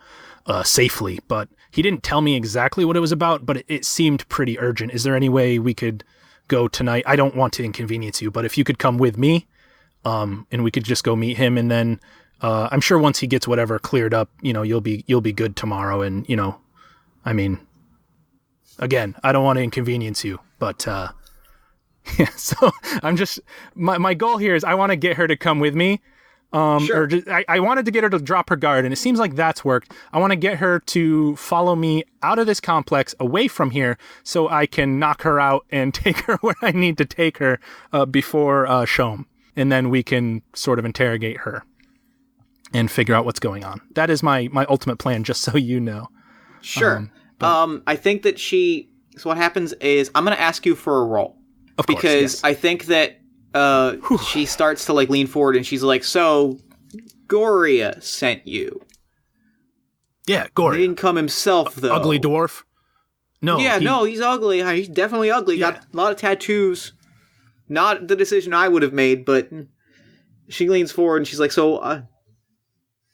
safely, but he didn't tell me exactly what it was about, but it seemed pretty urgent. Is there any way we could go tonight? I don't want to inconvenience you, but if you could come with me, and we could just go meet him, and then I'm sure once he gets whatever cleared up, you'll be good tomorrow, and again, I don't want to inconvenience you, But yeah, so I'm just my goal here is I want to get her to come with me. Sure. I wanted to get her to drop her guard, and it seems like that's worked. I want to get her to follow me out of this complex, away from here, so I can knock her out and take her where I need to take her before Shom. And then we can sort of interrogate her and figure out what's going on. That is my ultimate plan, just so you know. Sure. I think that so what happens is I'm going to ask you for a roll. Of course, because yes. I think that she starts to like lean forward and she's like, so Goria sent you. Yeah, Goria. He didn't come himself, though. Ugly dwarf? No. Yeah, he's ugly. He's definitely ugly. Yeah. Got a lot of tattoos. Not the decision I would have made, but she leans forward and she's like, so,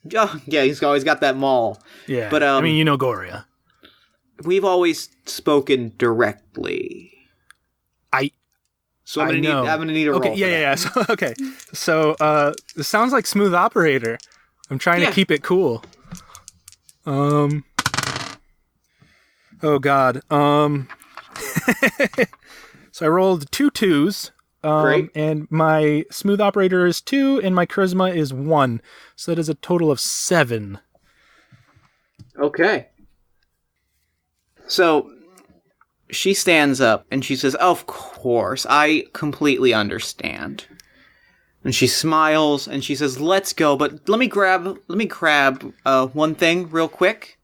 yeah, he's always got that maul. Yeah, but I mean, you know Goria. We've always spoken directly. So I'm gonna need a roll. Okay, yeah. So, okay, so this sounds like smooth operator. I'm trying to keep it cool. Oh God. So I rolled 2 2s. Great. And my smooth operator is 2, and my charisma is 1. So that is a total of 7. Okay. So she stands up and she says, "Of course, I completely understand." And she smiles and she says, "Let's go, but let me grab one thing real quick."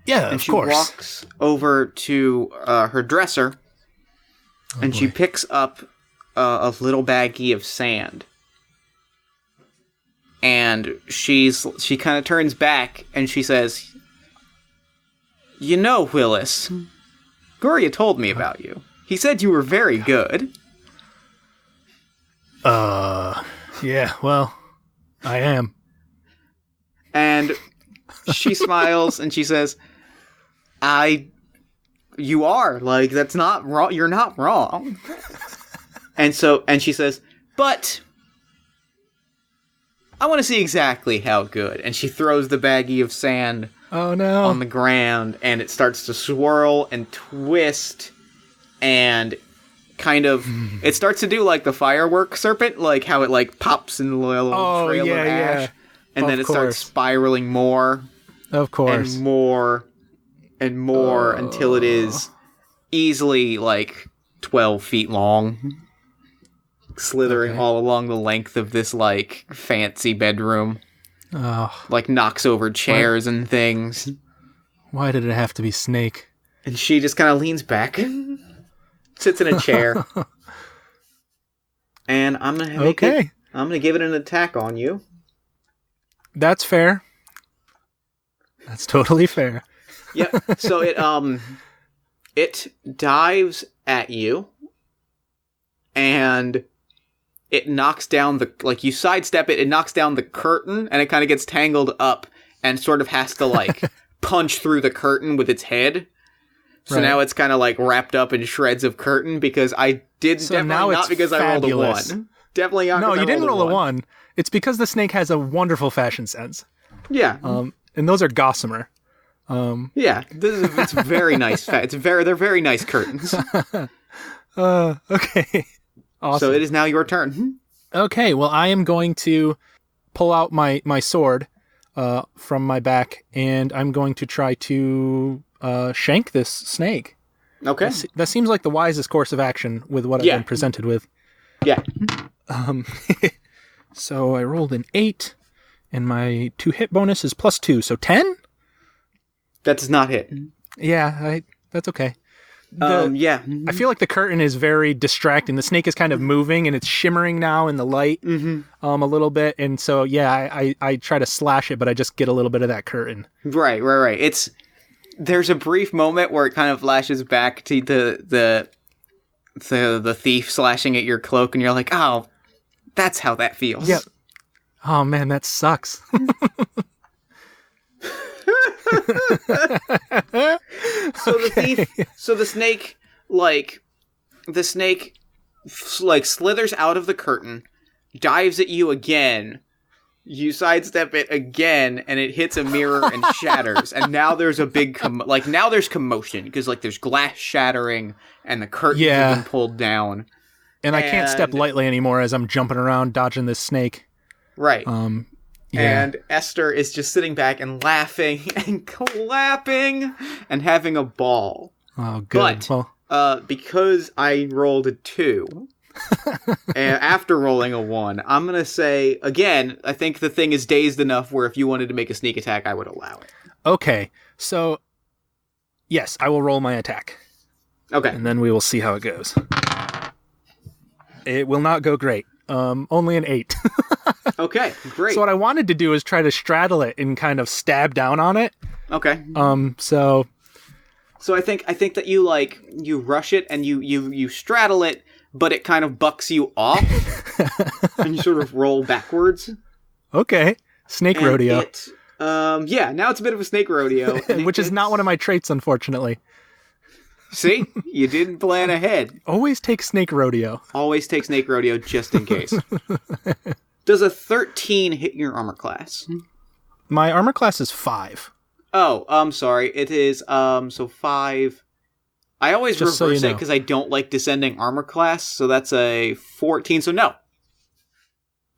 Yeah, and she walks over to her dresser and she picks up a little baggie of sand. And she kind of turns back and she says, "You know, Willis, Goria told me about you. He said you were very good." Yeah, well, I am. And she smiles and she says, you are, like, that's not wrong. You're not wrong." And she says, "But I want to see exactly how good." And she throws the baggie of sand on the ground, and it starts to swirl and twist, and kind of, it starts to do like the firework serpent, like how it like pops in the little trail of ash, and then it starts spiraling more, of course, and more and more until it is easily like 12 feet long, slithering all along the length of this like fancy bedroom. Like knocks over chairs and things. Why did it have to be Snake? And she just kind of leans back, sits in a chair, and I'm gonna give it an attack on you. That's fair. That's totally fair. Yep. So it dives at you, and it knocks down you sidestep it, it knocks down the curtain, and it kind of gets tangled up and sort of has to like punch through the curtain with its head. So now it's kind of like wrapped up in shreds of curtain because I did definitely not because fabulous. I rolled a 1. Definitely not. No, you didn't roll a 1. It's because the snake has a wonderful fashion sense. Yeah. And those are gossamer. Yeah, it's very nice. They're very nice curtains. Okay. Awesome. So it is now your turn. Okay, well, I am going to pull out my sword from my back, and I'm going to try to shank this snake. Okay. That seems like the wisest course of action with what I've been presented with. Yeah. So I rolled an 8, and my 2 hit bonus is +2, so 10? That does not hit. Yeah, that's okay. I feel like the curtain is very distracting. The snake is kind of moving, and it's shimmering now in the light a little bit. And so, I try to slash it, but I just get a little bit of that curtain. Right. There's a brief moment where it kind of flashes back to the thief slashing at your cloak, and you're like, oh, that's how that feels. Yep. Oh, man, that sucks. So the snake slithers out of the curtain, dives at you again, You sidestep it again, and it hits a mirror and shatters. And now there's a big, now there's commotion, because, like, there's glass shattering, and the curtains have been pulled down. And I can't step lightly anymore as I'm jumping around, dodging this snake. Right. And Esther is just sitting back and laughing and clapping and having a ball. Oh, good. But because I rolled a 2, and after rolling a 1, I'm going to say, again, I think the thing is dazed enough where if you wanted to make a sneak attack, I would allow it. Okay. So, yes, I will roll my attack. Okay. And then we will see how it goes. It will not go great. Only an 8. Okay, great. So what I wanted to do is try to straddle it and kind of stab down on it. Okay. So I think that you rush it and you straddle it, but it kind of bucks you off, and you sort of roll backwards. Okay. Snake rodeo. Now it's a bit of a snake rodeo. Which is not one of my traits, unfortunately. See? You didn't plan ahead. Always take snake rodeo. Always take snake rodeo just in case. Does a 13 hit your armor class? My armor class is 5. Oh, I'm sorry. It is, 5. I always just reverse it because I don't like descending armor class, so that's a 14, so no.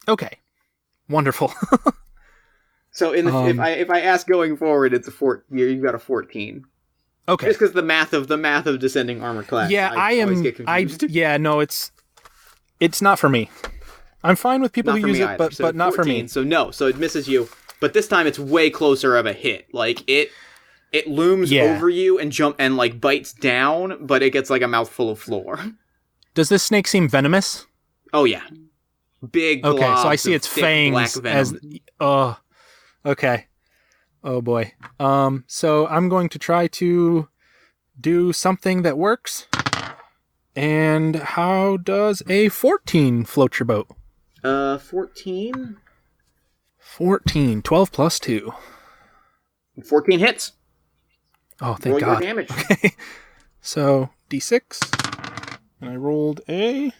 Okay. Wonderful. So if I ask going forward, it's you've got a 14. Okay. Just because the math of descending armor class. Yeah, I always get confused. It's not for me. I'm fine with people who use it, but not 14, for me. So no, so it misses you. But this time it's way closer of a hit. Like it looms over you and bites down, but it gets like a mouthful of floor. Does this snake seem venomous? Oh yeah. Big globs. Okay, so I see its fangs as okay. Oh boy. So I'm going to try to do something that works. And how does a 14 float your boat? 14? 14. 12 plus 2. 14 hits. Oh, thank Roll God. Your damage. Okay. So, D6. And I rolled a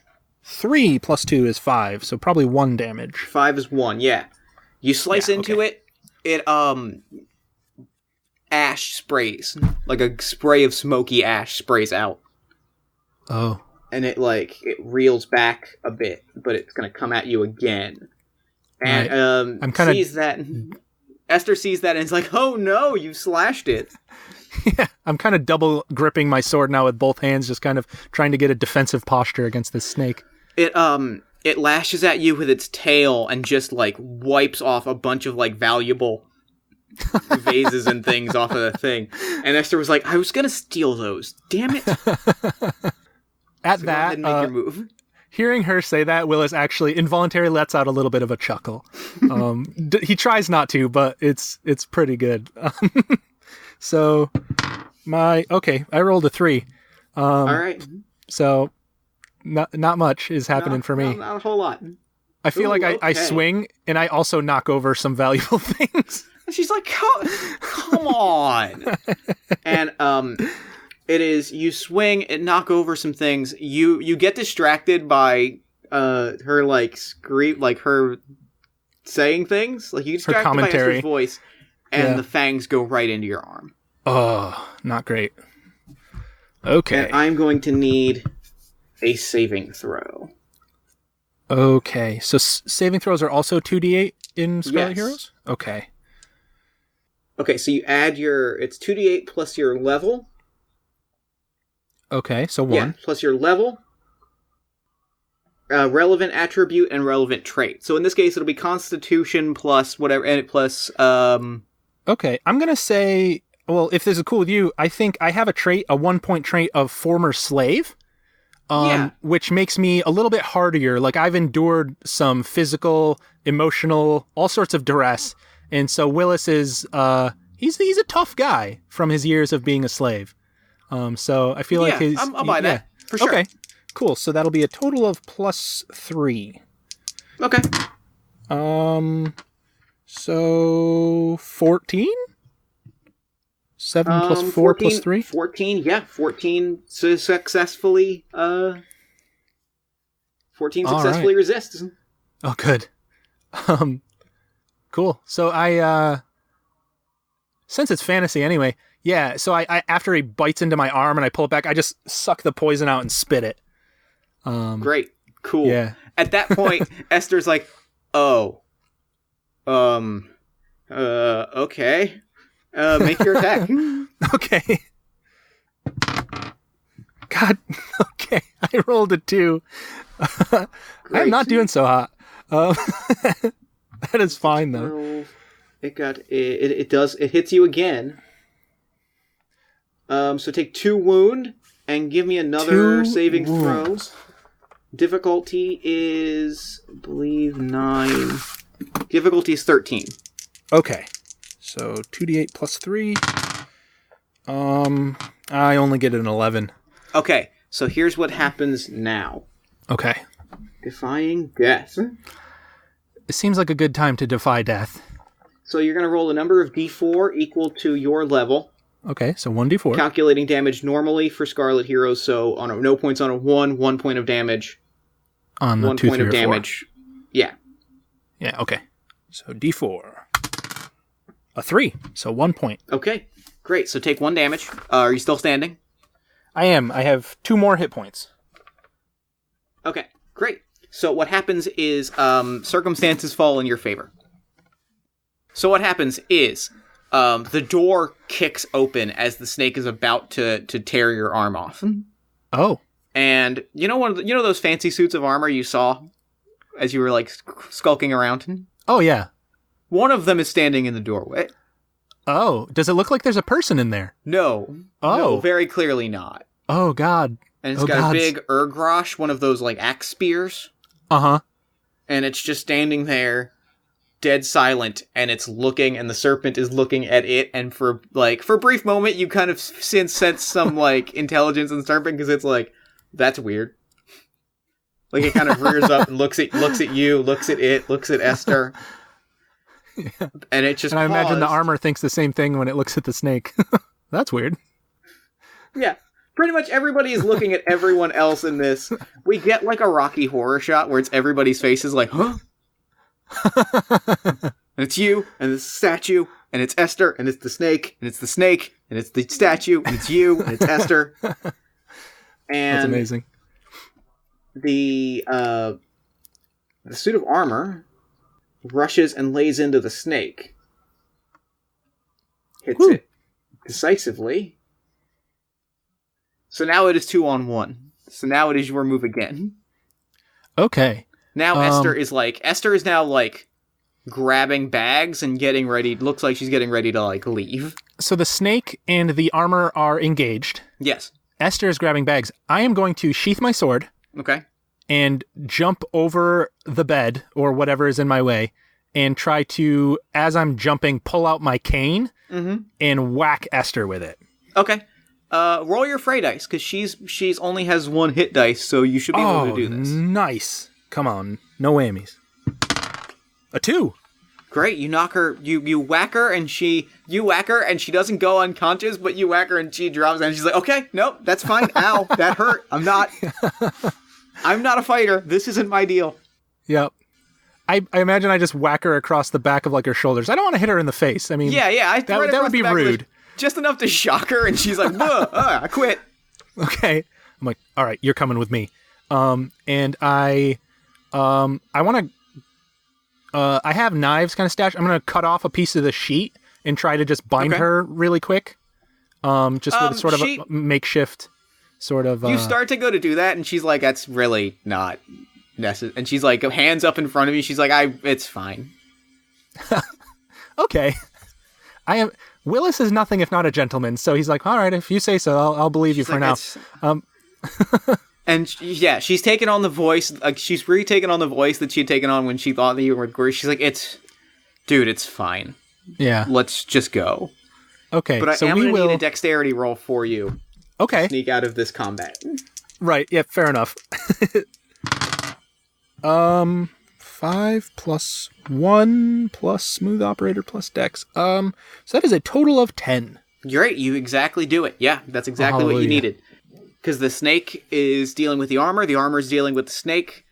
3 plus 2 is 5. So probably 1 damage. 5 is 1, yeah. You slice into it. It, ash sprays. Like a spray of smoky ash sprays out. Oh. And it reels back a bit, but it's going to come at you again. And sees that. Esther sees that and is like, "Oh no, you slashed it." Yeah, I'm kind of double gripping my sword now with both hands, just kind of trying to get a defensive posture against this snake. It lashes at you with its tail and just wipes off a bunch of valuable vases and things off of the thing. And Esther was like, "I was going to steal those. Damn it." At so that, go ahead and make your move. Hearing her say that, Willis actually involuntarily lets out a little bit of a chuckle. He tries not to, but it's pretty good. So, I rolled a 3. All right. So, not much is happening for me. Not a whole lot. I feel I swing, and I also knock over some valuable things. And she's like, come on. And, it is, you swing and knock over some things. You get distracted by her scream, her saying things. You get distracted by Esther's voice, and the fangs go right into your arm. Oh, not great. Okay. And I'm going to need a saving throw. Okay. So saving throws are also 2d8 in Scarlet Heroes? Okay. Okay, so you add it's 2d8 plus your level. Okay, so 1. Yeah, plus your level, relevant attribute, and relevant trait. So in this case, it'll be Constitution plus whatever, and plus... Okay, I'm going to say... Well, if this is cool with you, I think I have a 1-point trait of former slave, which makes me a little bit hardier. I've endured some physical, emotional, all sorts of duress, and so Willis is... he's a tough guy from his years of being a slave. So I feel like I'll buy that for sure. Okay, cool. So that'll be a total of plus 3. Okay. So 14? 7 plus 4 14, plus 3? 14, yeah. 14 successfully, 14 successfully resists. Oh, good. Cool. So since it's fantasy anyway, yeah. So I after he bites into my arm and I pull it back, I just suck the poison out and spit it. Great. Cool. Yeah. At that point, Esther's like, oh, okay. Make your attack. Okay. God. Okay. I rolled a 2. I'm not doing so hot. That is fine though. It hits you again. So take 2 wound and give me another saving throw. Difficulty is, I believe, 9. Difficulty is 13. Okay. So 2d8 plus 3. I only get an 11. Okay, so here's what happens now. Okay. Defying death. It seems like a good time to defy death. So you're going to roll a number of d4 equal to your level. Okay, so 1d4. Calculating damage normally for Scarlet Heroes, so on no points on a 1 point of damage. On the 1 2, point 3, of or 4. damage. Yeah. Yeah, okay. So d4. A 3, so 1 point. Okay, great. So take 1 damage. Are you still standing? I am. I have 2 more hit points. Okay, great. So what happens is circumstances fall in your favor. So what happens is the door kicks open as the snake is about to tear your arm off. Oh. And you know those fancy suits of armor you saw as you were like skulking around? Oh yeah. One of them is standing in the doorway. Oh, does it look like there's a person in there? No. Oh. No, very clearly not. Oh god. And it's got a big Urgrosh, one of those like axe spears. Uh-huh. And it's just standing there, dead silent, and it's looking, and the serpent is looking at it, and for a brief moment you kind of sense some like intelligence in the serpent, because it's like, that's weird. Like it kind of rears up and looks at you, looks at it, looks at Esther. Yeah. And it just And I imagine the armor thinks the same thing when it looks at the snake. That's weird. Yeah. Pretty much everybody is looking at everyone else in this. We get like a Rocky Horror shot where it's everybody's faces like, huh? And it's you, and it's the statue, and it's Esther, and it's the snake, and it's the snake, and it's the statue, and it's you, and it's Esther. And that's amazing. The suit of armor rushes and lays into the snake. Hits it decisively. So now it is 2-on-1. So now it is your move again. Okay. Now Esther is now like grabbing bags and getting ready. Looks like she's getting ready to like leave. So the snake and the armor are engaged. Yes. Esther is grabbing bags. I am going to sheath my sword. Okay. And jump over the bed or whatever is in my way and try to, as I'm jumping, pull out my cane and whack Esther with it. Okay. Roll your fray dice, because she's only has 1 hit dice, so you should be able to do this. Nice. Come on. No whammies. A 2. Great. You knock her, you whack her, and she doesn't go unconscious, but you whack her and she drops, and she's like, okay, nope, that's fine. Ow, that hurt. I'm not a fighter. This isn't my deal. Yep. I imagine I just whack her across the back of like her shoulders. I don't want to hit her in the face. I mean, yeah. That would be rude. Just enough to shock her, and she's like, whoa, I quit. Okay. I'm like, all right, you're coming with me. And I want to, I have knives kind of stashed. I'm going to cut off a piece of the sheet and try to just bind her really quick. Just with sort of a makeshift sort of. You start to go to do that, and she's like, that's really not necessary. And she's like, hands up in front of you. She's like, it's fine. Okay. Willis is nothing if not a gentleman, so he's like, all right, if you say so, I'll believe you for now. And she's taken on the voice, like she's retaken on the voice that she had taken on when she thought that you were Gory. She's like, it's fine. Yeah. Let's just go. Okay. But I am going to need a dexterity roll for you. Okay. To sneak out of this combat. Right. Yeah, fair enough. 5 plus 1 plus smooth operator plus dex. So that is a total of 10. You're right. You exactly do it. Yeah, that's exactly what you needed. Because the snake is dealing with the armor is dealing with the snake.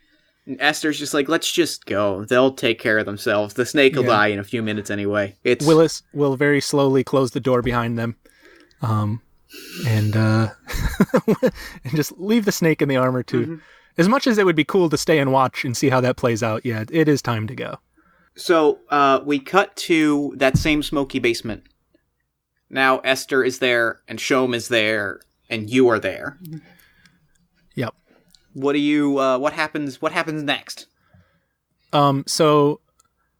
And Esther's just like, let's just go. They'll take care of themselves. The snake will die in a few minutes anyway. Willis will very slowly close the door behind them. And and just leave the snake in the armor too. Mm-hmm. As much as it would be cool to stay and watch and see how that plays out, yeah, it is time to go. So we cut to that same smoky basement. Now Esther is there, and Shom is there, and you are there. Yep. What happens next? So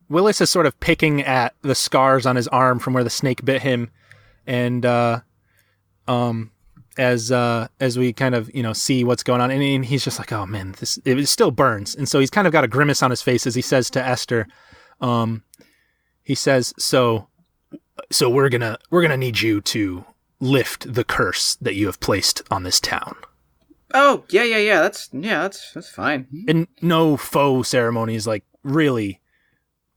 Willis is sort of picking at the scars on his arm from where the snake bit him, and as we kind of, see what's going on, and he's just like, oh man, it still burns. And so he's kind of got a grimace on his face as he says to Esther, he says, so we're gonna need you to lift the curse that you have placed on this town. Oh, yeah. That's fine. And no faux ceremonies, like really,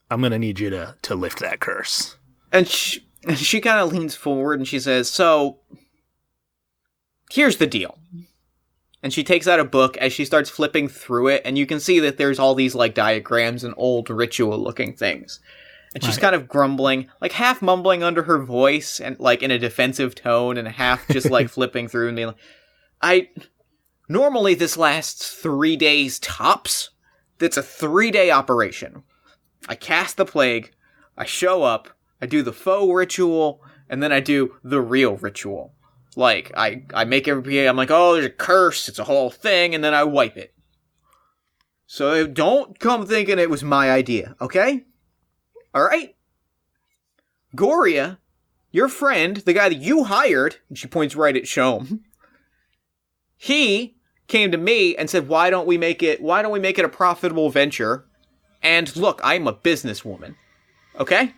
I'm gonna need you to lift that curse. And she kind of leans forward and she says, so here's the deal. And she takes out a book as she starts flipping through it, and you can see that there's all these like diagrams and old ritual looking things. And she's kind of grumbling, like half mumbling under her voice and like in a defensive tone, and half just like flipping through and being like, normally this lasts 3 days tops. That's a 3-day operation. I cast the plague, I show up, I do the faux ritual, and then I do the real ritual. Like, I make everybody, I'm like, oh, there's a curse, it's a whole thing, and then I wipe it. So don't come thinking it was my idea, okay? Alright? Goria, your friend, the guy that you hired, and she points right at Shom, he came to me and said, why don't we make it a profitable venture? And look, I'm a businesswoman. Okay?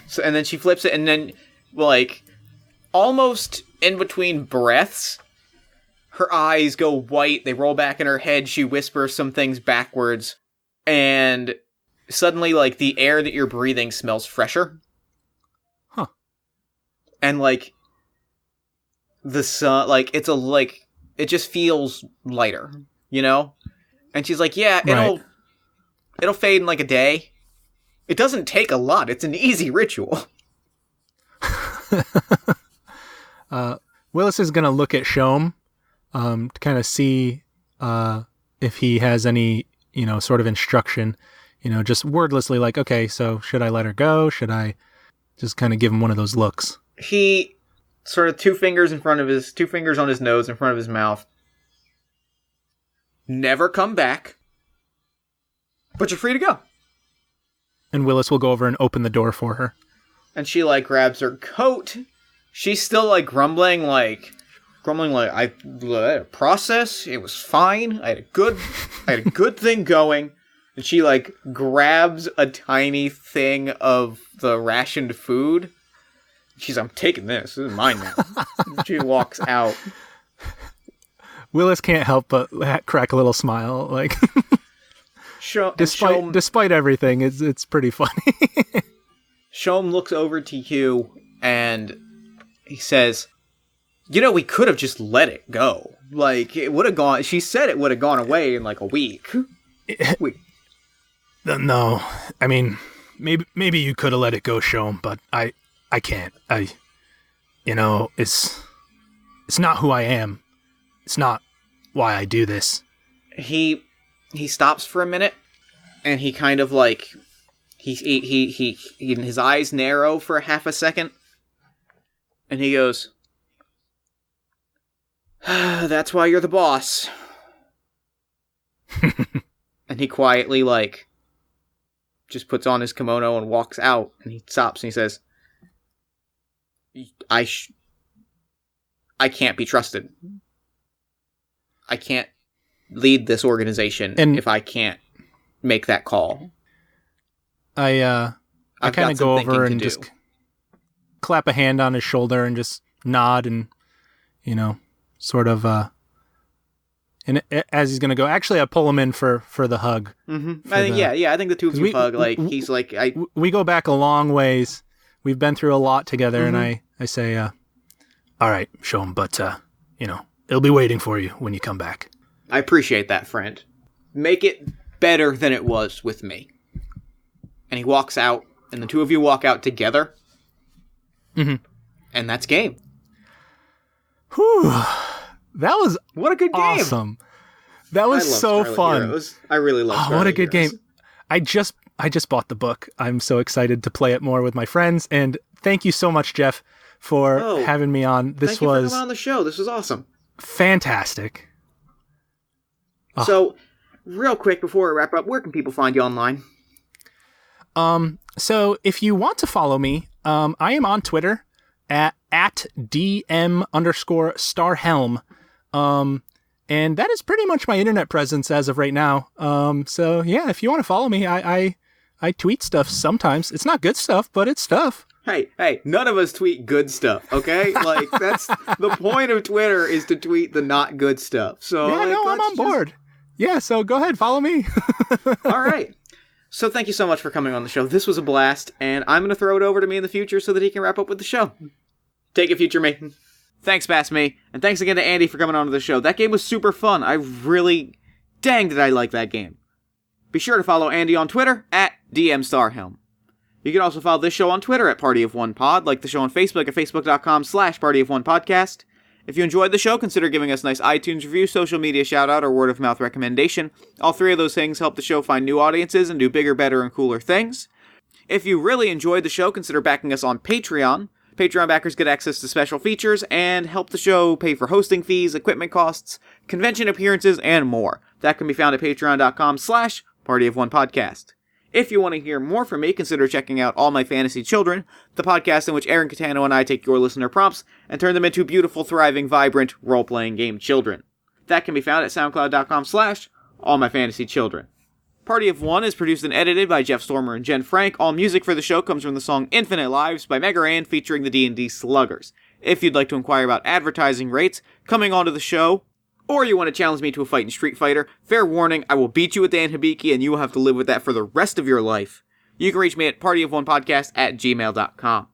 So, and then she flips it, and then, like, almost in between breaths, her eyes go white, they roll back in her head, she whispers some things backwards, and suddenly, like, the air that you're breathing smells fresher. Huh. And, like, the sun, like, it just feels lighter, And she's like, yeah, it'll fade in, like, a day. It doesn't take a lot, it's an easy ritual. Willis is going to look at Shom to kind of see if he has any, sort of instruction, just wordlessly like, okay, so should I let her go? Should I just kind of give him one of those looks? He sort of two fingers on his nose in front of his mouth. Never come back, but you're free to go. And Willis will go over and open the door for her. And she, like, grabs her coat. She's still, like, grumbling, I had a process. It was fine. I had a good thing going. And she, like, grabs a tiny thing of the rationed food. She's, I'm taking this. This is mine now. She walks out. Willis can't help but crack a little smile, like... Despite everything, it's pretty funny. Shom looks over to you and he says, we could have just let it go. Like, it would have gone, she said it would have gone away in like a week. No, I mean, maybe you could have let it go, Shom, but I can't. It's not who I am. It's not why I do this. He stops for a minute, and he kind of like his eyes narrow for half a second, and he goes, "That's why you're the boss." And he quietly like just puts on his kimono and walks out, and he stops and he says, I can't be trusted. I can't lead this organization if I can't make that call." I kind of go over and just clap a hand on his shoulder and just nod and, sort of, and as he's going to go, actually I pull him in for the hug. Mm-hmm. I think the two of you hug, like, he's like, we go back a long ways. We've been through a lot together, mm-hmm. And I say, all right, show him, but, it'll be waiting for you when you come back. I appreciate that, friend. Make it better than it was with me. And he walks out, and the two of you walk out together. Mm-hmm. And that's game. Whew. That was what a good game. Awesome. That was so Scarlet fun. Heroes. I really love Scarlet what a good Heroes. game. I just bought the book. I'm so excited to play it more with my friends. And thank you so much, Jeff, for having me on. Thank you for coming on the show. This was awesome. Fantastic. So, real quick before we wrap up, where can people find you online? So if you want to follow me, I am on Twitter at DM_starhelm. And that is pretty much my internet presence as of right now. So yeah, if you want to follow me, I tweet stuff sometimes. It's not good stuff, but it's stuff. Hey, none of us tweet good stuff, okay? Like, that's the point of Twitter, is to tweet the not good stuff. So yeah, no, I'm on board. Yeah, so go ahead, follow me. All right. So thank you so much for coming on the show. This was a blast, and I'm going to throw it over to me in the future so that he can wrap up with the show. Take it, future me. Thanks, past me, and thanks again to Andy for coming on to the show. That game was super fun. Dang did I like that game. Be sure to follow Andy on Twitter at DMStarhelm. You can also follow this show on Twitter at Party of One Pod, like the show on Facebook at facebook.com/PartyOfOnePodcast. If you enjoyed the show, consider giving us a nice iTunes review, social media shout-out, or word-of-mouth recommendation. All three of those things help the show find new audiences and do bigger, better, and cooler things. If you really enjoyed the show, consider backing us on Patreon. Patreon backers get access to special features and help the show pay for hosting fees, equipment costs, convention appearances, and more. That can be found at patreon.com/PartyOfOnePodcast. If you want to hear more from me, consider checking out All My Fantasy Children, the podcast in which Aaron Catano and I take your listener prompts and turn them into beautiful, thriving, vibrant, role-playing game children. That can be found at soundcloud.com/AllMyFantasyChildren. Party of One is produced and edited by Jeff Stormer and Jen Frank. All music for the show comes from the song Infinite Lives by Mega Ran featuring the D&D Sluggers. If you'd like to inquire about advertising rates, coming onto the show, or you want to challenge me to a fight in Street Fighter, fair warning, I will beat you with Dan Hibiki and you will have to live with that for the rest of your life. You can reach me at partyofonepodcast@gmail.com.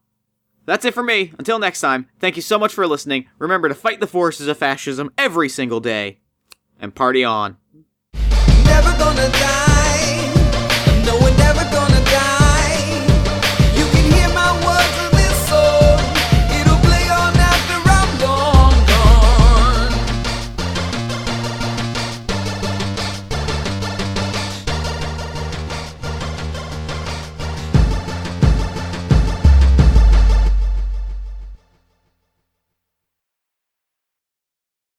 That's it for me. Until next time, thank you so much for listening. Remember to fight the forces of fascism every single day. And party on. Never gonna die.